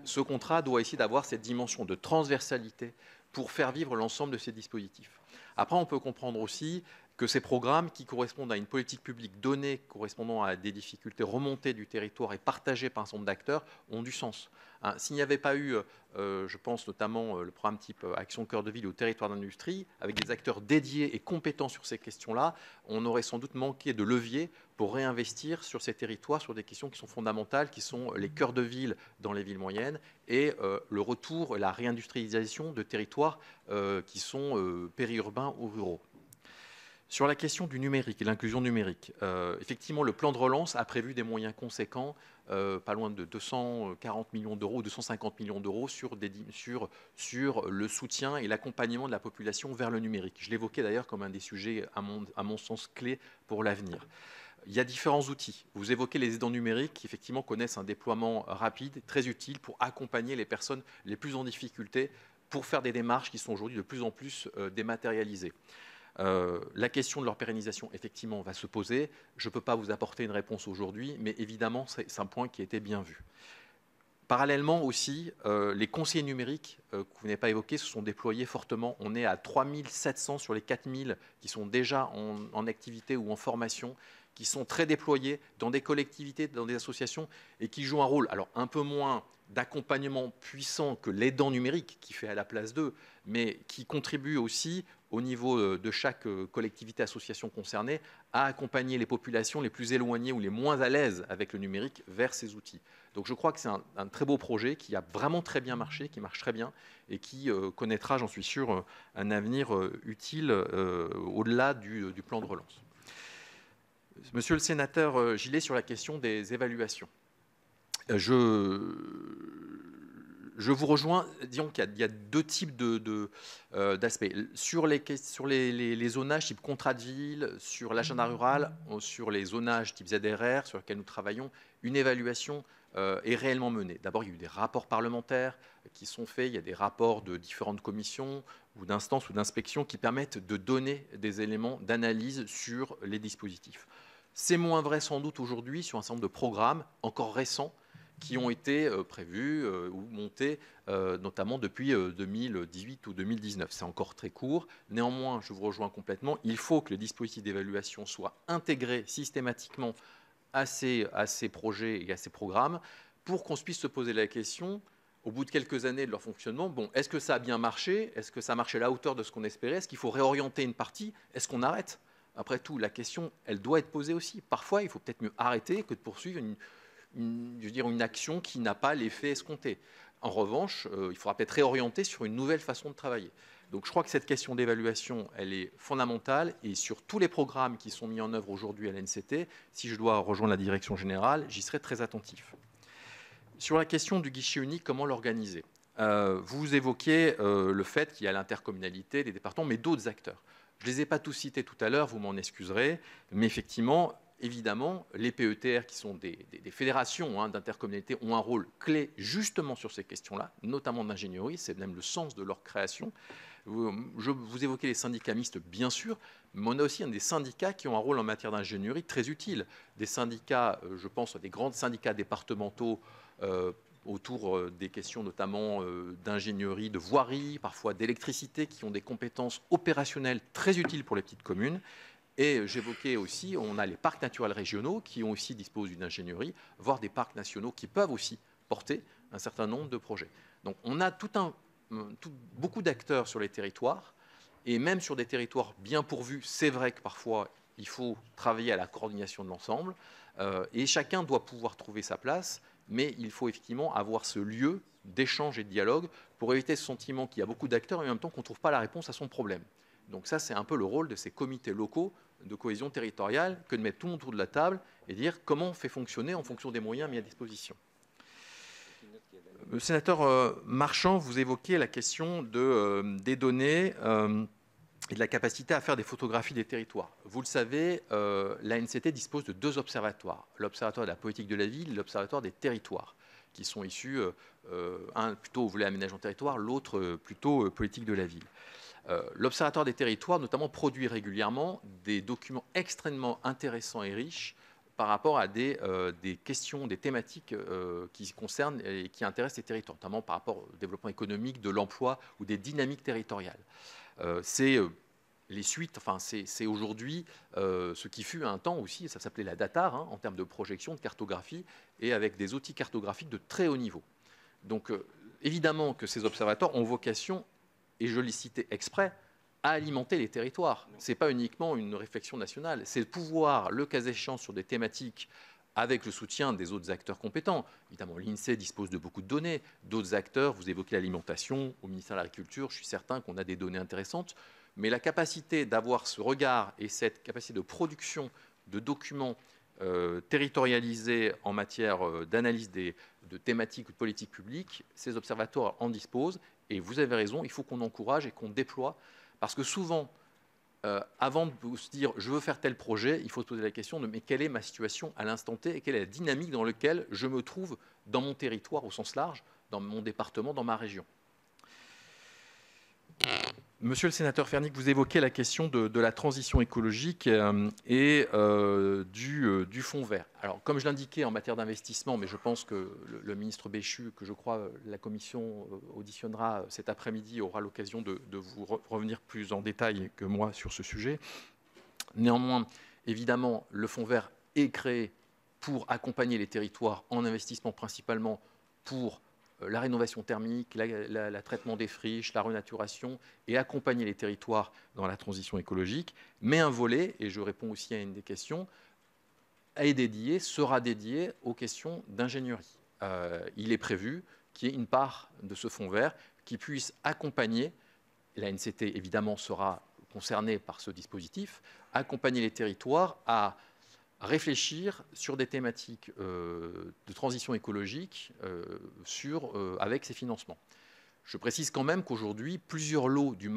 C: Ce contrat doit essayer d'avoir cette dimension de transversalité pour faire vivre l'ensemble de ces dispositifs. Après, on peut comprendre aussi que ces programmes qui correspondent à une politique publique donnée, correspondant à des difficultés remontées du territoire et partagées par un certain nombre d'acteurs, ont du sens. S'il n'y avait pas eu, je pense notamment le programme type Action Cœur de Ville ou Territoire d'Industrie, avec des acteurs dédiés et compétents sur ces questions-là, on aurait sans doute manqué de levier pour réinvestir sur ces territoires, sur des questions qui sont fondamentales, qui sont les cœurs de ville dans les villes moyennes et le retour, la réindustrialisation de territoires qui sont périurbains ou ruraux. Sur la question du numérique et l'inclusion numérique, effectivement, le plan de relance a prévu des moyens conséquents, pas loin de 240 millions d'euros, 250 millions d'euros sur le soutien et l'accompagnement de la population vers le numérique. Je l'évoquais d'ailleurs comme un des sujets, à mon sens, clés pour l'avenir. Il y a différents outils. Vous évoquez les aidants numériques qui, effectivement, connaissent un déploiement rapide, très utile pour accompagner les personnes les plus en difficulté pour faire des démarches qui sont aujourd'hui de plus en plus dématérialisées. La question de leur pérennisation, effectivement, va se poser. Je ne peux pas vous apporter une réponse aujourd'hui, mais évidemment, c'est un point qui a été bien vu. Parallèlement aussi, les conseillers numériques que vous n'avez pas évoqués se sont déployés fortement. On est à 3700 sur les 4000 qui sont déjà en activité ou en formation, qui sont très déployés dans des collectivités, dans des associations, et qui jouent un rôle, alors un peu moins d'accompagnement puissant que l'aidant numérique qui fait à la place d'eux, mais qui contribue aussi au niveau de chaque collectivité, association concernée, à accompagner les populations les plus éloignées ou les moins à l'aise avec le numérique vers ces outils. Donc je crois que c'est un très beau projet qui a vraiment très bien marché, qui marche très bien et qui connaîtra, j'en suis sûr, un avenir utile au-delà du plan de relance. Monsieur le sénateur Gillet, sur la question des évaluations. Je vous rejoins, disons qu'il y a deux types d'aspects. Sur les zonages type contrat de ville, sur l'agenda rural, sur les zonages type ZRR, sur lesquels nous travaillons, une évaluation est réellement menée. D'abord, il y a eu des rapports parlementaires qui sont faits, il y a des rapports de différentes commissions ou d'instances ou d'inspections qui permettent de donner des éléments d'analyse sur les dispositifs. C'est moins vrai sans doute aujourd'hui sur un certain nombre de programmes encore récents qui ont été prévus ou montés notamment depuis 2018 ou 2019. C'est encore très court. Néanmoins, je vous rejoins complètement, il faut que le dispositif d'évaluation soit intégré systématiquement à ces projets et à ces programmes pour qu'on puisse se poser la question, au bout de quelques années de leur fonctionnement, bon, est-ce que ça a bien marché? Est-ce que ça a marché à la hauteur de ce qu'on espérait? Est-ce qu'il faut réorienter une partie? Est-ce qu'on arrête? Après tout, la question, elle doit être posée aussi. Parfois, il faut peut-être mieux arrêter que de poursuivre une action qui n'a pas l'effet escompté. En revanche, il faudra peut-être réorienter sur une nouvelle façon de travailler. Donc je crois que cette question d'évaluation, elle est fondamentale et sur tous les programmes qui sont mis en œuvre aujourd'hui à l'ANCT, si je dois rejoindre la direction générale, j'y serai très attentif. Sur la question du guichet unique, comment l'organiser? Vous évoquiez le fait qu'il y a l'intercommunalité, les départements, mais d'autres acteurs. Je ne les ai pas tous cités tout à l'heure, vous m'en excuserez, mais effectivement, évidemment, les PETR, qui sont des fédérations d'intercommunalités, ont un rôle clé justement sur ces questions-là, notamment d'ingénierie, c'est même le sens de leur création. Vous évoquez les syndicats mixtes, bien sûr, mais on a aussi des syndicats qui ont un rôle en matière d'ingénierie très utile. Des syndicats, je pense à des grands syndicats départementaux autour des questions notamment d'ingénierie, de voirie, parfois d'électricité, qui ont des compétences opérationnelles très utiles pour les petites communes. Et j'évoquais aussi, on a les parcs naturels régionaux qui ont aussi disposent d'une ingénierie, voire des parcs nationaux qui peuvent aussi porter un certain nombre de projets. Donc on a beaucoup d'acteurs sur les territoires, et même sur des territoires bien pourvus, c'est vrai que parfois il faut travailler à la coordination de l'ensemble, et chacun doit pouvoir trouver sa place, mais il faut effectivement avoir ce lieu d'échange et de dialogue pour éviter ce sentiment qu'il y a beaucoup d'acteurs et en même temps qu'on ne trouve pas la réponse à son problème. Donc ça, c'est un peu le rôle de ces comités locaux de cohésion territoriale que de mettre tout le monde autour de la table et dire comment on fait fonctionner en fonction des moyens mis à disposition. Le sénateur Marchand, vous évoquez la question des données et de la capacité à faire des photographies des territoires. Vous le savez, l'ANCT dispose de deux observatoires, l'Observatoire de la politique de la ville et l'Observatoire des territoires, qui sont issus, un plutôt, vous voulez, aménagement territoire, l'autre plutôt politique de la ville. L'Observatoire des territoires, notamment, produit régulièrement des documents extrêmement intéressants et riches par rapport à des questions, des thématiques qui concernent et qui intéressent les territoires, notamment par rapport au développement économique, de l'emploi ou des dynamiques territoriales. C'est les suites, enfin, c'est aujourd'hui ce qui fut un temps aussi, ça s'appelait la DATAR, en termes de projection, de cartographie, et avec des outils cartographiques de très haut niveau. Donc, évidemment que ces observatoires ont vocation, et je l'ai cité exprès, à alimenter les territoires. Ce n'est pas uniquement une réflexion nationale, c'est de pouvoir, le cas échéant, sur des thématiques avec le soutien des autres acteurs compétents. Évidemment, l'INSEE dispose de beaucoup de données. D'autres acteurs, vous évoquez l'alimentation, au ministère de l'Agriculture, je suis certain qu'on a des données intéressantes. Mais la capacité d'avoir ce regard et cette capacité de production de documents territorialisés en matière d'analyse de thématiques ou de politiques publiques, ces observatoires en disposent. Et vous avez raison, il faut qu'on encourage et qu'on déploie. Parce que souvent, avant de se dire « je veux faire tel projet », il faut se poser la question de « mais quelle est ma situation à l'instant T et quelle est la dynamique dans laquelle je me trouve dans mon territoire au sens large, dans mon département, dans ma région ». Monsieur le sénateur Fernic, vous évoquez la question de la transition écologique et du fonds vert. Alors, comme je l'indiquais en matière d'investissement, mais je pense que le ministre Béchu, que je crois la commission auditionnera cet après-midi, aura l'occasion de vous revenir plus en détail que moi sur ce sujet. Néanmoins, Évidemment, le fonds vert est créé pour accompagner les territoires en investissement principalement pour la rénovation thermique, le traitement des friches, la renaturation et accompagner les territoires dans la transition écologique. Mais un volet, et je réponds aussi à une des questions, sera dédié aux questions d'ingénierie. Il est prévu qu'il y ait une part de ce fonds vert qui puisse accompagner, la NCT évidemment sera concernée par ce dispositif, accompagner les territoires à réfléchir sur des thématiques de transition écologique avec ces financements. Je précise quand même qu'aujourd'hui, plusieurs lots du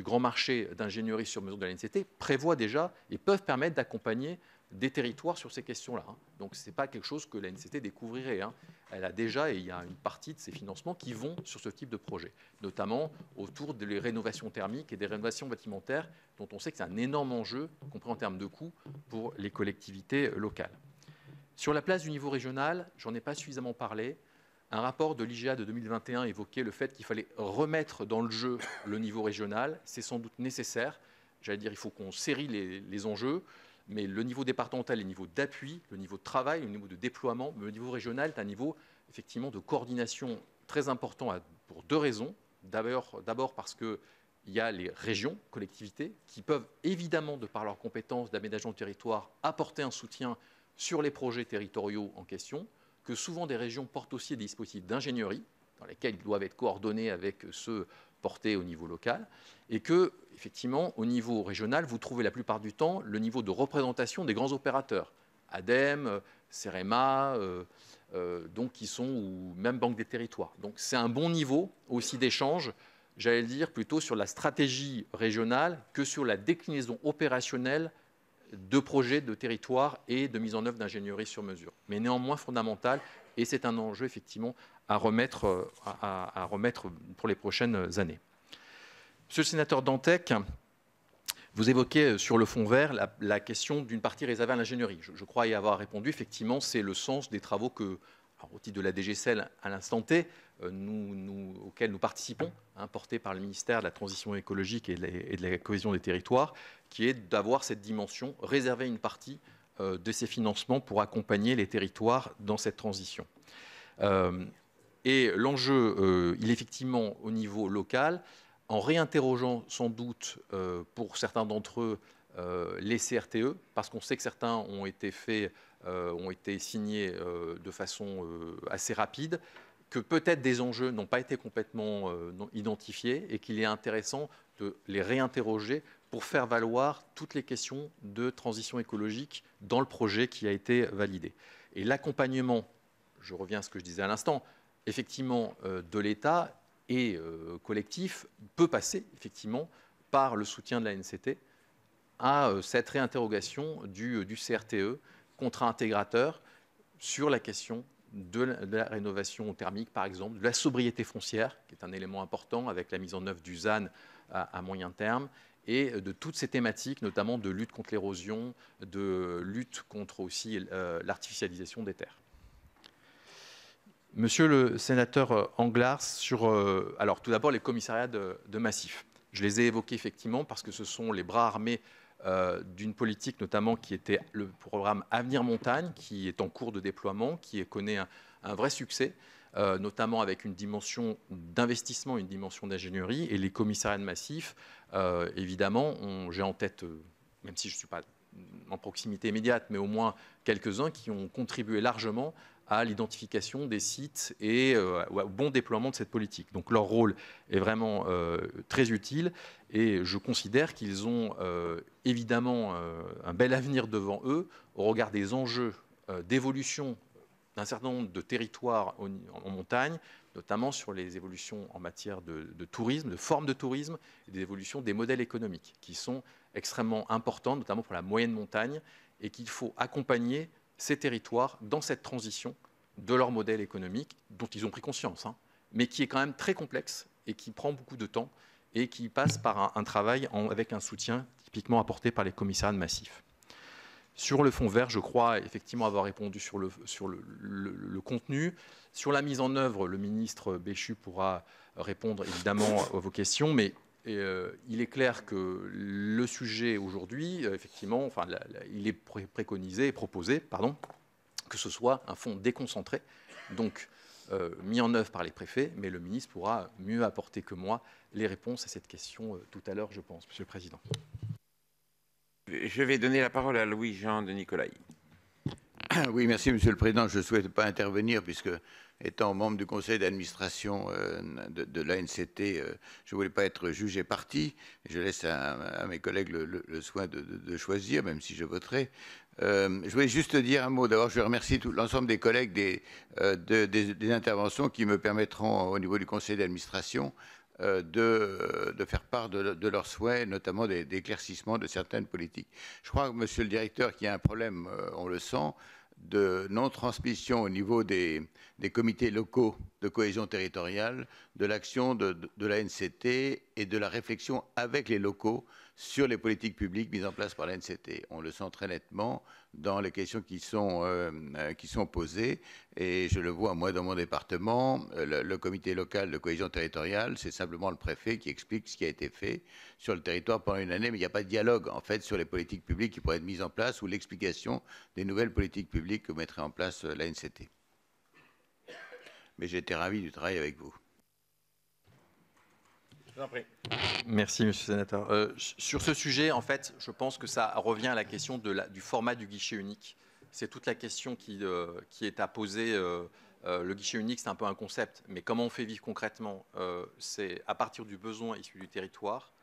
C: grand marché d'ingénierie sur mesure de la NCT prévoient déjà et peuvent permettre d'accompagner des territoires sur ces questions-là. Donc ce n'est pas quelque chose que la NCT découvrirait. Elle a déjà, et il y a une partie de ces financements qui vont sur ce type de projet, notamment autour des rénovations thermiques et des rénovations bâtimentaires, dont on sait que c'est un énorme enjeu, y compris en termes de coûts, pour les collectivités locales. Sur la place du niveau régional, j'en ai pas suffisamment parlé. Un rapport de l'IGA de 2021 évoquait le fait qu'il fallait remettre dans le jeu le niveau régional. C'est sans doute nécessaire. J'allais dire, il faut qu'on série les enjeux. Mais le niveau départemental est le niveau d'appui, le niveau de travail, le niveau de déploiement. Le niveau régional est un niveau effectivement de coordination très important pour deux raisons. D'abord parce qu'il y a les régions, collectivités, qui peuvent évidemment, de par leurs compétences d'aménagement du territoire, apporter un soutien sur les projets territoriaux en question, que souvent des régions portent aussi des dispositifs d'ingénierie, dans lesquels ils doivent être coordonnés avec ceux portés au niveau local, et que, effectivement, au niveau régional, vous trouvez la plupart du temps le niveau de représentation des grands opérateurs, ADEME, CEREMA, donc qui sont, ou même Banque des Territoires. Donc c'est un bon niveau aussi d'échange, j'allais dire, plutôt sur la stratégie régionale que sur la déclinaison opérationnelle de projets de territoire et de mise en œuvre d'ingénierie sur mesure. Mais néanmoins fondamental, et c'est un enjeu, effectivement, à remettre pour les prochaines années. Monsieur le sénateur Dantec, vous évoquez sur le fonds vert la question d'une partie réservée à l'ingénierie. Je crois y avoir répondu. Effectivement, c'est le sens des travaux que, au titre de la DGCL à l'instant T, auxquels nous participons, portés par le ministère de la Transition écologique et de la cohésion des territoires, qui est d'avoir cette dimension, réserver une partie de ces financements pour accompagner les territoires dans cette transition. Et l'enjeu, il est effectivement au niveau local, en réinterrogeant sans doute pour certains d'entre eux les CRTE, parce qu'on sait que certains ont été signés de façon assez rapide, que peut-être des enjeux n'ont pas été complètement identifiés et qu'il est intéressant de les réinterroger pour faire valoir toutes les questions de transition écologique dans le projet qui a été validé. Et l'accompagnement, je reviens à ce que je disais à l'instant, effectivement de l'État et collectif peut passer effectivement par le soutien de la NCT à cette réinterrogation du CRTE, contrat intégrateur, sur la question de la rénovation thermique, par exemple, de la sobriété foncière, qui est un élément important avec la mise en œuvre du ZAN à moyen terme, et de toutes ces thématiques, notamment de lutte contre l'érosion, de lutte contre aussi l'artificialisation des terres. Monsieur le sénateur Anglars, alors tout d'abord les commissariats de massifs. Je les ai évoqués effectivement parce que ce sont les bras armés d'une politique notamment qui était le programme Avenir Montagne, qui est en cours de déploiement, qui connaît un vrai succès, notamment avec une dimension d'investissement, une dimension d'ingénierie. Et les commissariats de massifs, évidemment, j'ai en tête, même si je ne suis pas en proximité immédiate, mais au moins quelques-uns qui ont contribué largement à l'identification des sites et au bon déploiement de cette politique. Donc leur rôle est vraiment très utile et je considère qu'ils ont évidemment un bel avenir devant eux au regard des enjeux d'évolution d'un certain nombre de territoires en montagne, notamment sur les évolutions en matière de tourisme, de formes de tourisme, et des évolutions des modèles économiques qui sont extrêmement importantes, notamment pour la moyenne montagne, et qu'il faut accompagner ces territoires dans cette transition de leur modèle économique, dont ils ont pris conscience, mais qui est quand même très complexe et qui prend beaucoup de temps et qui passe par un travail avec un soutien typiquement apporté par les commissariats de massifs. Sur le fonds vert, je crois effectivement avoir répondu sur le contenu. Sur la mise en œuvre, le ministre Béchu pourra répondre évidemment à vos questions, mais il est clair que le sujet aujourd'hui, effectivement, enfin, il est préconisé et proposé, pardon, que ce soit un fonds déconcentré, donc mis en œuvre par les préfets, mais le ministre pourra mieux apporter que moi les réponses à cette question tout à l'heure, je pense, Monsieur le Président.
A: Je vais donner la parole à Louis-Jean de Nicolaï.
N: Oui, merci Monsieur le Président. Je ne souhaite pas intervenir puisque, étant membre du conseil d'administration de l'ANCT, je ne voulais pas être jugé parti. Je laisse à mes collègues le soin de choisir, même si je voterai. Je voulais juste dire un mot. D'abord, je remercie l'ensemble des collègues des interventions qui me permettront, au niveau du conseil d'administration, de faire part de leurs souhaits, notamment d'éclaircissements de certaines politiques. Je crois, Monsieur le Directeur, qu'il y a un problème, on le sent, de non-transmission au niveau des comités locaux de cohésion territoriale de l'action de l'ANCT et de la réflexion avec les locaux sur les politiques publiques mises en place par l'ANCT. On le sent très nettement dans les questions qui sont posées, et je le vois, moi, dans mon département, le comité local de cohésion territoriale, c'est simplement le préfet qui explique ce qui a été fait sur le territoire pendant une année, mais il n'y a pas de dialogue, en fait, sur les politiques publiques qui pourraient être mises en place ou l'explication des nouvelles politiques publiques que mettrait en place l'ANCT. Mais j'ai été ravi du travail avec vous.
C: Merci, Monsieur le Sénateur. Sur ce sujet, en fait, je pense que ça revient à la question du format du guichet unique. C'est toute la question qui est à poser. Le guichet unique, c'est un peu un concept, mais comment on fait vivre concrètement, c'est à partir du besoin issu du territoire.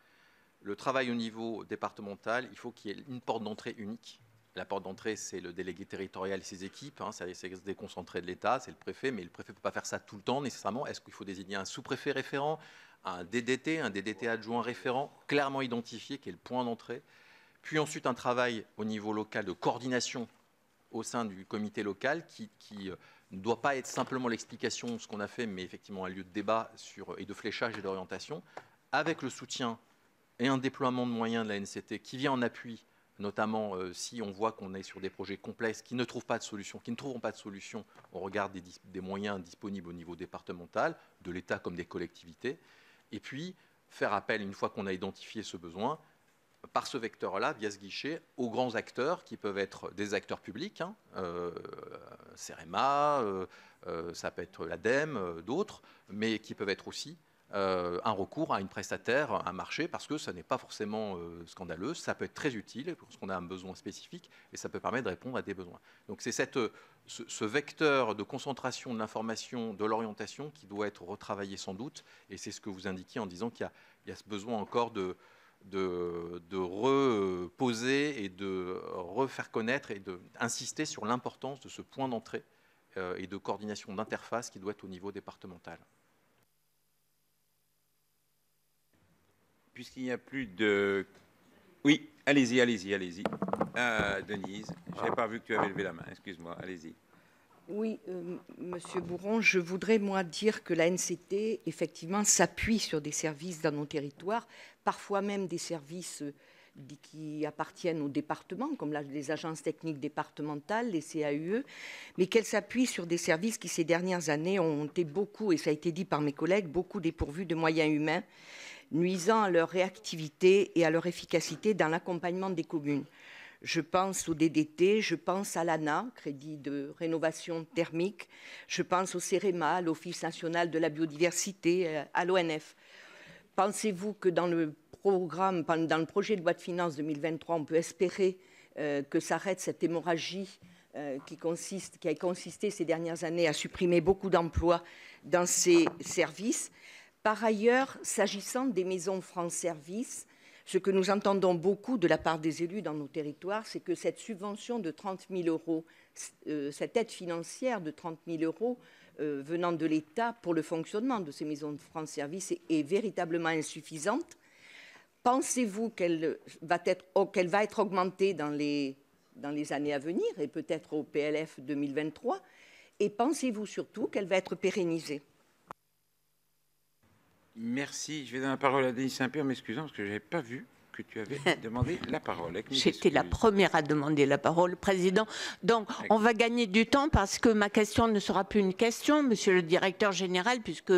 C: Le travail au niveau départemental, il faut qu'il y ait une porte d'entrée unique. La porte d'entrée, c'est le délégué territorial et ses équipes. C'est déconcentré de l'État, c'est le préfet, mais le préfet ne peut pas faire ça tout le temps nécessairement. Est-ce qu'il faut désigner un sous-préfet référent, un DDT adjoint référent, clairement identifié, qui est le point d'entrée. Puis ensuite, un travail au niveau local de coordination au sein du comité local qui ne doit pas être simplement l'explication de ce qu'on a fait, mais effectivement un lieu de débat et de fléchage et d'orientation, avec le soutien et un déploiement de moyens de la NCT qui vient en appui, notamment si on voit qu'on est sur des projets complexes qui ne trouvent pas de solution, qui ne trouveront pas de solution au regard des moyens disponibles au niveau départemental, de l'État comme des collectivités, et puis faire appel, une fois qu'on a identifié ce besoin, par ce vecteur-là, via ce guichet, aux grands acteurs qui peuvent être des acteurs publics, CEREMA, ça peut être l'ADEME, d'autres, mais qui peuvent être aussi un recours à une prestataire, un marché, parce que ça n'est pas forcément scandaleux, ça peut être très utile parce qu'on a un besoin spécifique et ça peut permettre de répondre à des besoins. Donc c'est ce vecteur de concentration de l'information, de l'orientation qui doit être retravaillé sans doute, et c'est ce que vous indiquiez en disant qu'il y a ce besoin encore de reposer et de refaire connaître et d'insister sur l'importance de ce point d'entrée et de coordination d'interface qui doit être au niveau départemental.
A: Puisqu'il n'y a plus de... Oui, allez-y. Denise, je n'avais pas vu que tu avais levé la main, excuse-moi, allez-y.
O: Oui, Monsieur Bourron, je voudrais, moi, dire que la NCT, effectivement, s'appuie sur des services dans nos territoires, parfois même des services qui appartiennent au département, comme les agences techniques départementales, les CAUE, mais qu'elle s'appuie sur des services qui, ces dernières années, ont été beaucoup, et ça a été dit par mes collègues, beaucoup dépourvus de moyens humains, nuisant à leur réactivité et à leur efficacité dans l'accompagnement des communes. Je pense au DDT, je pense à l'ANA, crédit de rénovation thermique, je pense au CEREMA, à l'Office national de la biodiversité, à l'ONF. Pensez-vous que dans le projet de loi de finances 2023, on peut espérer que s'arrête cette hémorragie qui a consisté ces dernières années à supprimer beaucoup d'emplois dans ces services? Par ailleurs, s'agissant des maisons France Service, ce que nous entendons beaucoup de la part des élus dans nos territoires, c'est que cette subvention de 30 000 euros, cette aide financière de 30 000 euros venant de l'État pour le fonctionnement de ces maisons de France Service est véritablement insuffisante. Pensez-vous qu'elle va être augmentée dans les années à venir et peut-être au PLF 2023? Et pensez-vous surtout qu'elle va être pérennisée?
A: Merci. Je vais donner la parole à Denis Saint-Pierre, m'excusant parce que je n'avais pas vu que tu avais demandé la parole.
P: J'étais la première à demander la parole, Président. Donc, on va gagner du temps parce que ma question ne sera plus une question, Monsieur le Directeur Général, puisque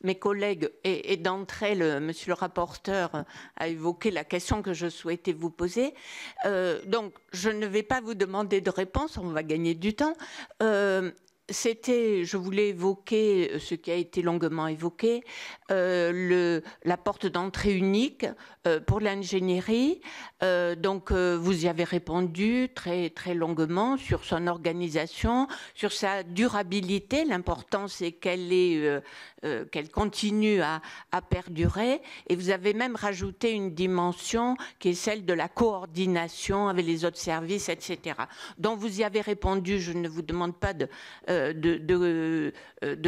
P: mes collègues et d'entre elles, Monsieur le rapporteur, a évoqué la question que je souhaitais vous poser. Donc, je ne vais pas vous demander de réponse, on va gagner du temps. Je voulais évoquer ce qui a été longuement évoqué, la porte d'entrée unique pour l'ingénierie. Donc, vous y avez répondu très, très longuement sur son organisation, sur sa durabilité. L'important, c'est qu'elle continue à perdurer. Et vous avez même rajouté une dimension qui est celle de la coordination avec les autres services, etc. Donc, vous y avez répondu. Je ne vous demande pas de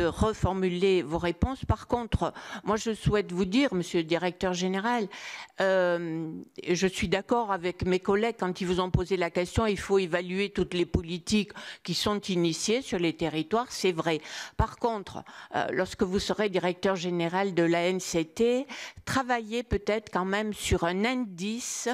P: reformuler vos réponses. Par contre, moi, je souhaite vous dire, Monsieur le Directeur Général, je suis d'accord avec mes collègues quand ils vous ont posé la question, il faut évaluer toutes les politiques qui sont initiées sur les territoires, c'est vrai. Par contre, lorsque vous serez Directeur Général de l'ANCT, travaillez peut-être quand même sur un indice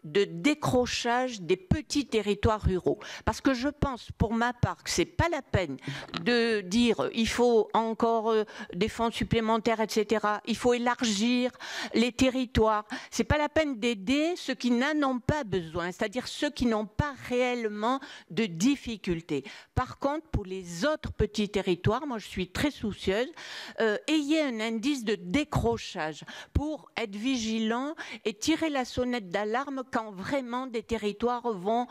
P: de décrochage des petits territoires ruraux. Parce que je pense, pour ma part, que ce n'est pas la peine de dire il faut encore des fonds supplémentaires, etc. Il faut élargir les territoires. Ce n'est pas la peine d'aider ceux qui n'en ont pas besoin, c'est-à-dire ceux qui n'ont pas réellement de difficultés. Par contre, pour les autres petits territoires, moi je suis très soucieuse, ayez un indice de décrochage pour être vigilant et tirer la sonnette d'alarme quand vraiment des territoires vont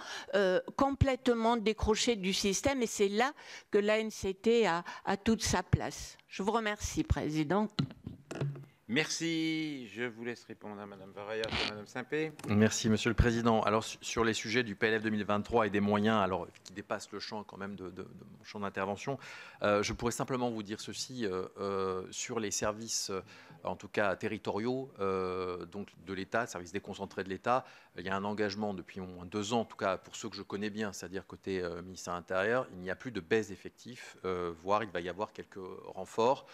P: complètement décrocher du système. Et c'est là que l'ANCT a toute sa place. Je vous remercie, Président.
A: Merci. Je vous laisse répondre à Mme Varaya et à Mme Simpé.
C: Merci, Monsieur le Président. Alors, sur les sujets du PLF 2023 et des moyens, alors, qui dépassent le champ quand même de mon champ d'intervention, je pourrais simplement vous dire ceci sur les services, en tout cas territoriaux, donc de l'État, services déconcentrés de l'État. Il y a un engagement depuis au moins 2 ans, en tout cas pour ceux que je connais bien, c'est-à-dire côté ministère intérieur, il n'y a plus de baisse d'effectifs, voire il va y avoir quelques renforts.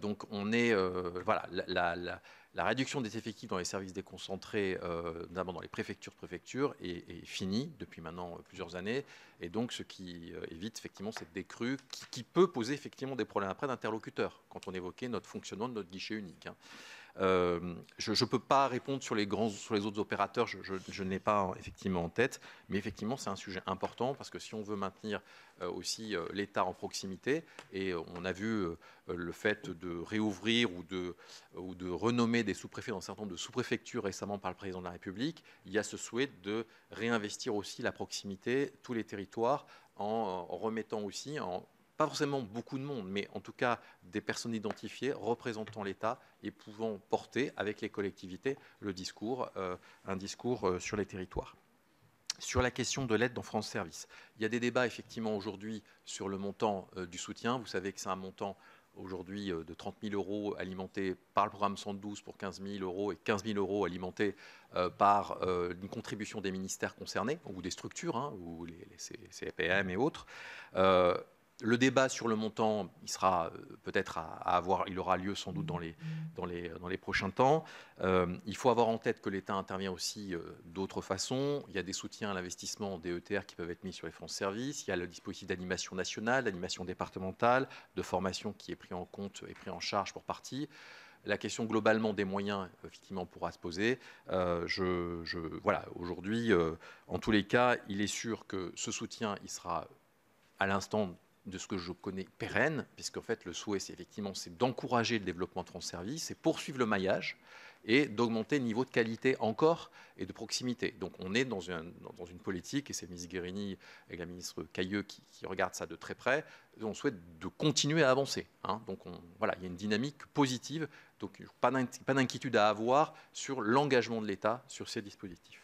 C: Donc on est, voilà, la réduction des effectifs dans les services déconcentrés, notamment dans les préfectures, est finie depuis maintenant plusieurs années. Et donc ce qui évite effectivement cette décrue qui peut poser effectivement des problèmes après d'interlocuteurs, quand on évoquait notre fonctionnement de notre guichet unique. Je ne peux pas répondre sur les autres opérateurs, je n'ai pas effectivement en tête, mais effectivement c'est un sujet important parce que si on veut maintenir aussi l'État en proximité, et on a vu le fait de réouvrir ou de renommer des sous-préfets dans un certain nombre de sous-préfectures récemment par le Président de la République, il y a ce souhait de réinvestir aussi la proximité, tous les territoires, en remettant aussi pas forcément beaucoup de monde, mais en tout cas des personnes identifiées représentant l'État et pouvant porter avec les collectivités un discours sur les territoires. Sur la question de l'aide dans France Service, il y a des débats effectivement aujourd'hui sur le montant du soutien. Vous savez que c'est un montant aujourd'hui de 30 000 euros alimenté par le programme 112 pour 15 000 euros et 15 000 euros alimentés par une contribution des ministères concernés ou des structures, ou les CPM et autres. Le débat sur le montant, il sera peut-être à avoir, il aura lieu sans doute dans les prochains temps. Il faut avoir en tête que l'État intervient aussi d'autres façons. Il y a des soutiens à l'investissement DETR qui peuvent être mis sur les France Services. Il y a le dispositif d'animation nationale, d'animation départementale, de formation qui est pris en compte et pris en charge pour partie. La question globalement des moyens, effectivement, pourra se poser. Voilà, aujourd'hui, en tous les cas, il est sûr que ce soutien, il sera à l'instant de ce que je connais pérenne, puisqu'en fait le souhait c'est d'encourager le développement de France Service, c'est poursuivre le maillage et d'augmenter le niveau de qualité encore et de proximité. Donc on est dans une politique, et c'est Ms Guérini et la ministre Cayeux qui regardent ça de très près, on souhaite de continuer à avancer. Donc voilà, il y a une dynamique positive, donc pas d'inquiétude à avoir sur l'engagement de l'État sur ces dispositifs.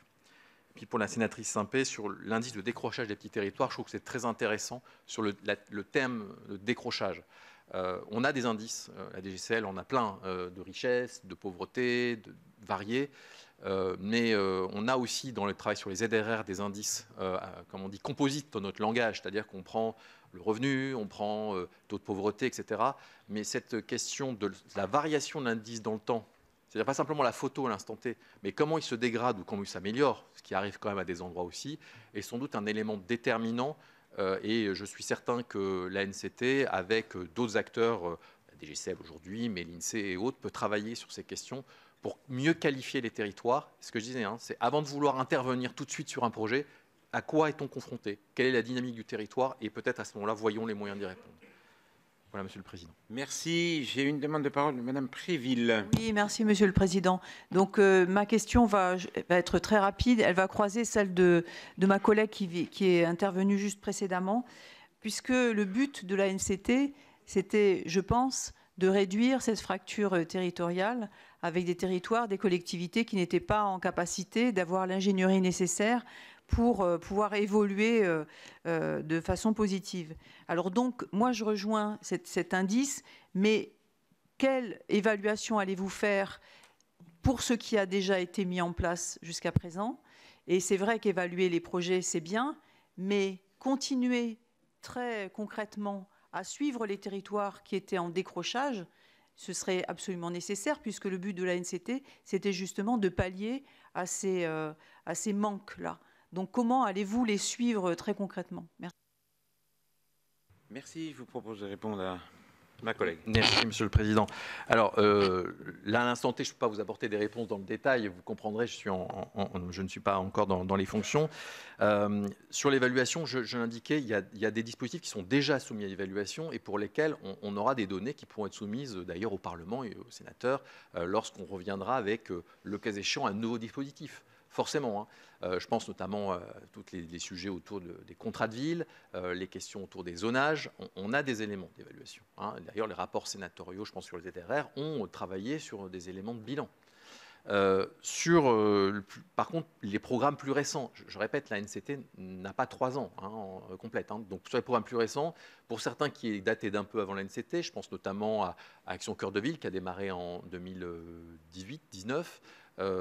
C: Puis pour la sénatrice Simpé, sur l'indice de décrochage des petits territoires, je trouve que c'est très intéressant sur le thème de décrochage. On a des indices, la DGCL en a plein, de richesse, de pauvreté, variés, mais on a aussi dans le travail sur les ZRR des indices, comme on dit, composites dans notre langage, c'est-à-dire qu'on prend le revenu, on prend taux de pauvreté, etc. Mais cette question de la variation de l'indice dans le temps C'est-à-dire pas simplement la photo à l'instant T, mais comment il se dégrade ou comment il s'améliore, ce qui arrive quand même à des endroits aussi, est sans doute un élément déterminant. Et je suis certain que l'ANCT, avec d'autres acteurs, la DGCL aujourd'hui, mais l'INSEE et autres, peut travailler sur ces questions pour mieux qualifier les territoires. Ce que je disais, c'est avant de vouloir intervenir tout de suite sur un projet, à quoi est-on confronté? Quelle est la dynamique du territoire? Et peut-être à ce moment-là, voyons les moyens d'y répondre. Voilà, Monsieur le Président.
A: Merci. J'ai une demande de parole de Madame Préville.
Q: Oui, merci Monsieur le Président. Donc ma question va être très rapide. Elle va croiser celle de ma collègue qui est intervenue juste précédemment, puisque le but de l'ANCT, c'était, je pense, de réduire cette fracture territoriale avec des territoires, des collectivités qui n'étaient pas en capacité d'avoir l'ingénierie nécessaire pour pouvoir évoluer de façon positive. Alors donc, moi, je rejoins cet indice, mais quelle évaluation allez-vous faire pour ce qui a déjà été mis en place jusqu'à présent? Et c'est vrai qu'évaluer les projets, c'est bien, mais continuer très concrètement à suivre les territoires qui étaient en décrochage, ce serait absolument nécessaire, puisque le but de l'ANCT, c'était justement de pallier à ces manques-là. Donc comment allez-vous les suivre très concrètement? Merci.
A: Merci. Je vous propose de répondre à ma collègue.
C: Merci, Monsieur le Président. Alors, là, à l'instant T, je ne peux pas vous apporter des réponses dans le détail. Vous comprendrez, je ne suis pas encore dans les fonctions. Sur l'évaluation, je l'indiquais, il y a des dispositifs qui sont déjà soumis à l'évaluation et pour lesquels on aura des données qui pourront être soumises d'ailleurs au Parlement et aux sénateurs lorsqu'on reviendra avec, le cas échéant, un nouveau dispositif. Forcément. Je pense notamment à tous les sujets autour des contrats de ville, les questions autour des zonages. On a des éléments d'évaluation. D'ailleurs, les rapports sénatoriaux, je pense sur les ZRR, ont travaillé sur des éléments de bilan. Par contre, les programmes plus récents, je répète, la NCT n'a pas 3 ans complète. Donc, sur les programmes plus récents, pour certains qui est daté d'un peu avant la NCT, je pense notamment à Action Cœur de Ville qui a démarré en 2018-19.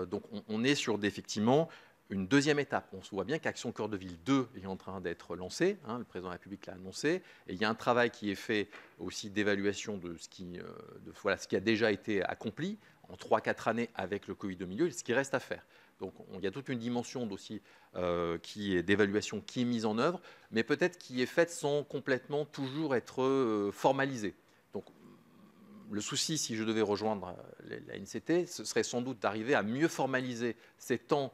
C: Donc, on est sur effectivement une deuxième étape. On se voit bien qu'Action Cœur de Ville 2 est en train d'être lancé. Le président de la République l'a annoncé. Et il y a un travail qui est fait aussi d'évaluation de ce qui a déjà été accompli en 3-4 années avec le Covid au milieu, et ce qui reste à faire. Donc, il y a toute une dimension aussi d'évaluation qui est mise en œuvre, mais peut-être qui est faite sans complètement toujours être formalisée. Donc, le souci, si je devais rejoindre la NCT, ce serait sans doute d'arriver à mieux formaliser ces temps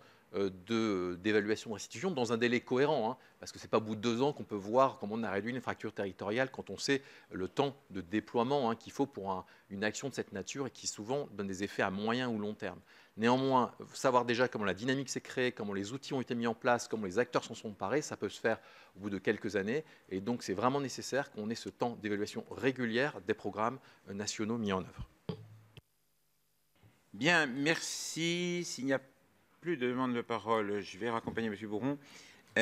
C: d'évaluation de restitution dans un délai cohérent, parce que ce n'est pas au bout de 2 ans qu'on peut voir comment on a réduit une fracture territoriale quand on sait le temps de déploiement qu'il faut pour une action de cette nature et qui souvent donne des effets à moyen ou long terme. Néanmoins, savoir déjà comment la dynamique s'est créée, comment les outils ont été mis en place, comment les acteurs s'en sont emparés, ça peut se faire au bout de quelques années. Et donc, c'est vraiment nécessaire qu'on ait ce temps d'évaluation régulière des programmes nationaux mis en œuvre.
A: Bien, merci. S'il n'y a plus de demande de parole, je vais raccompagner M. Bourron.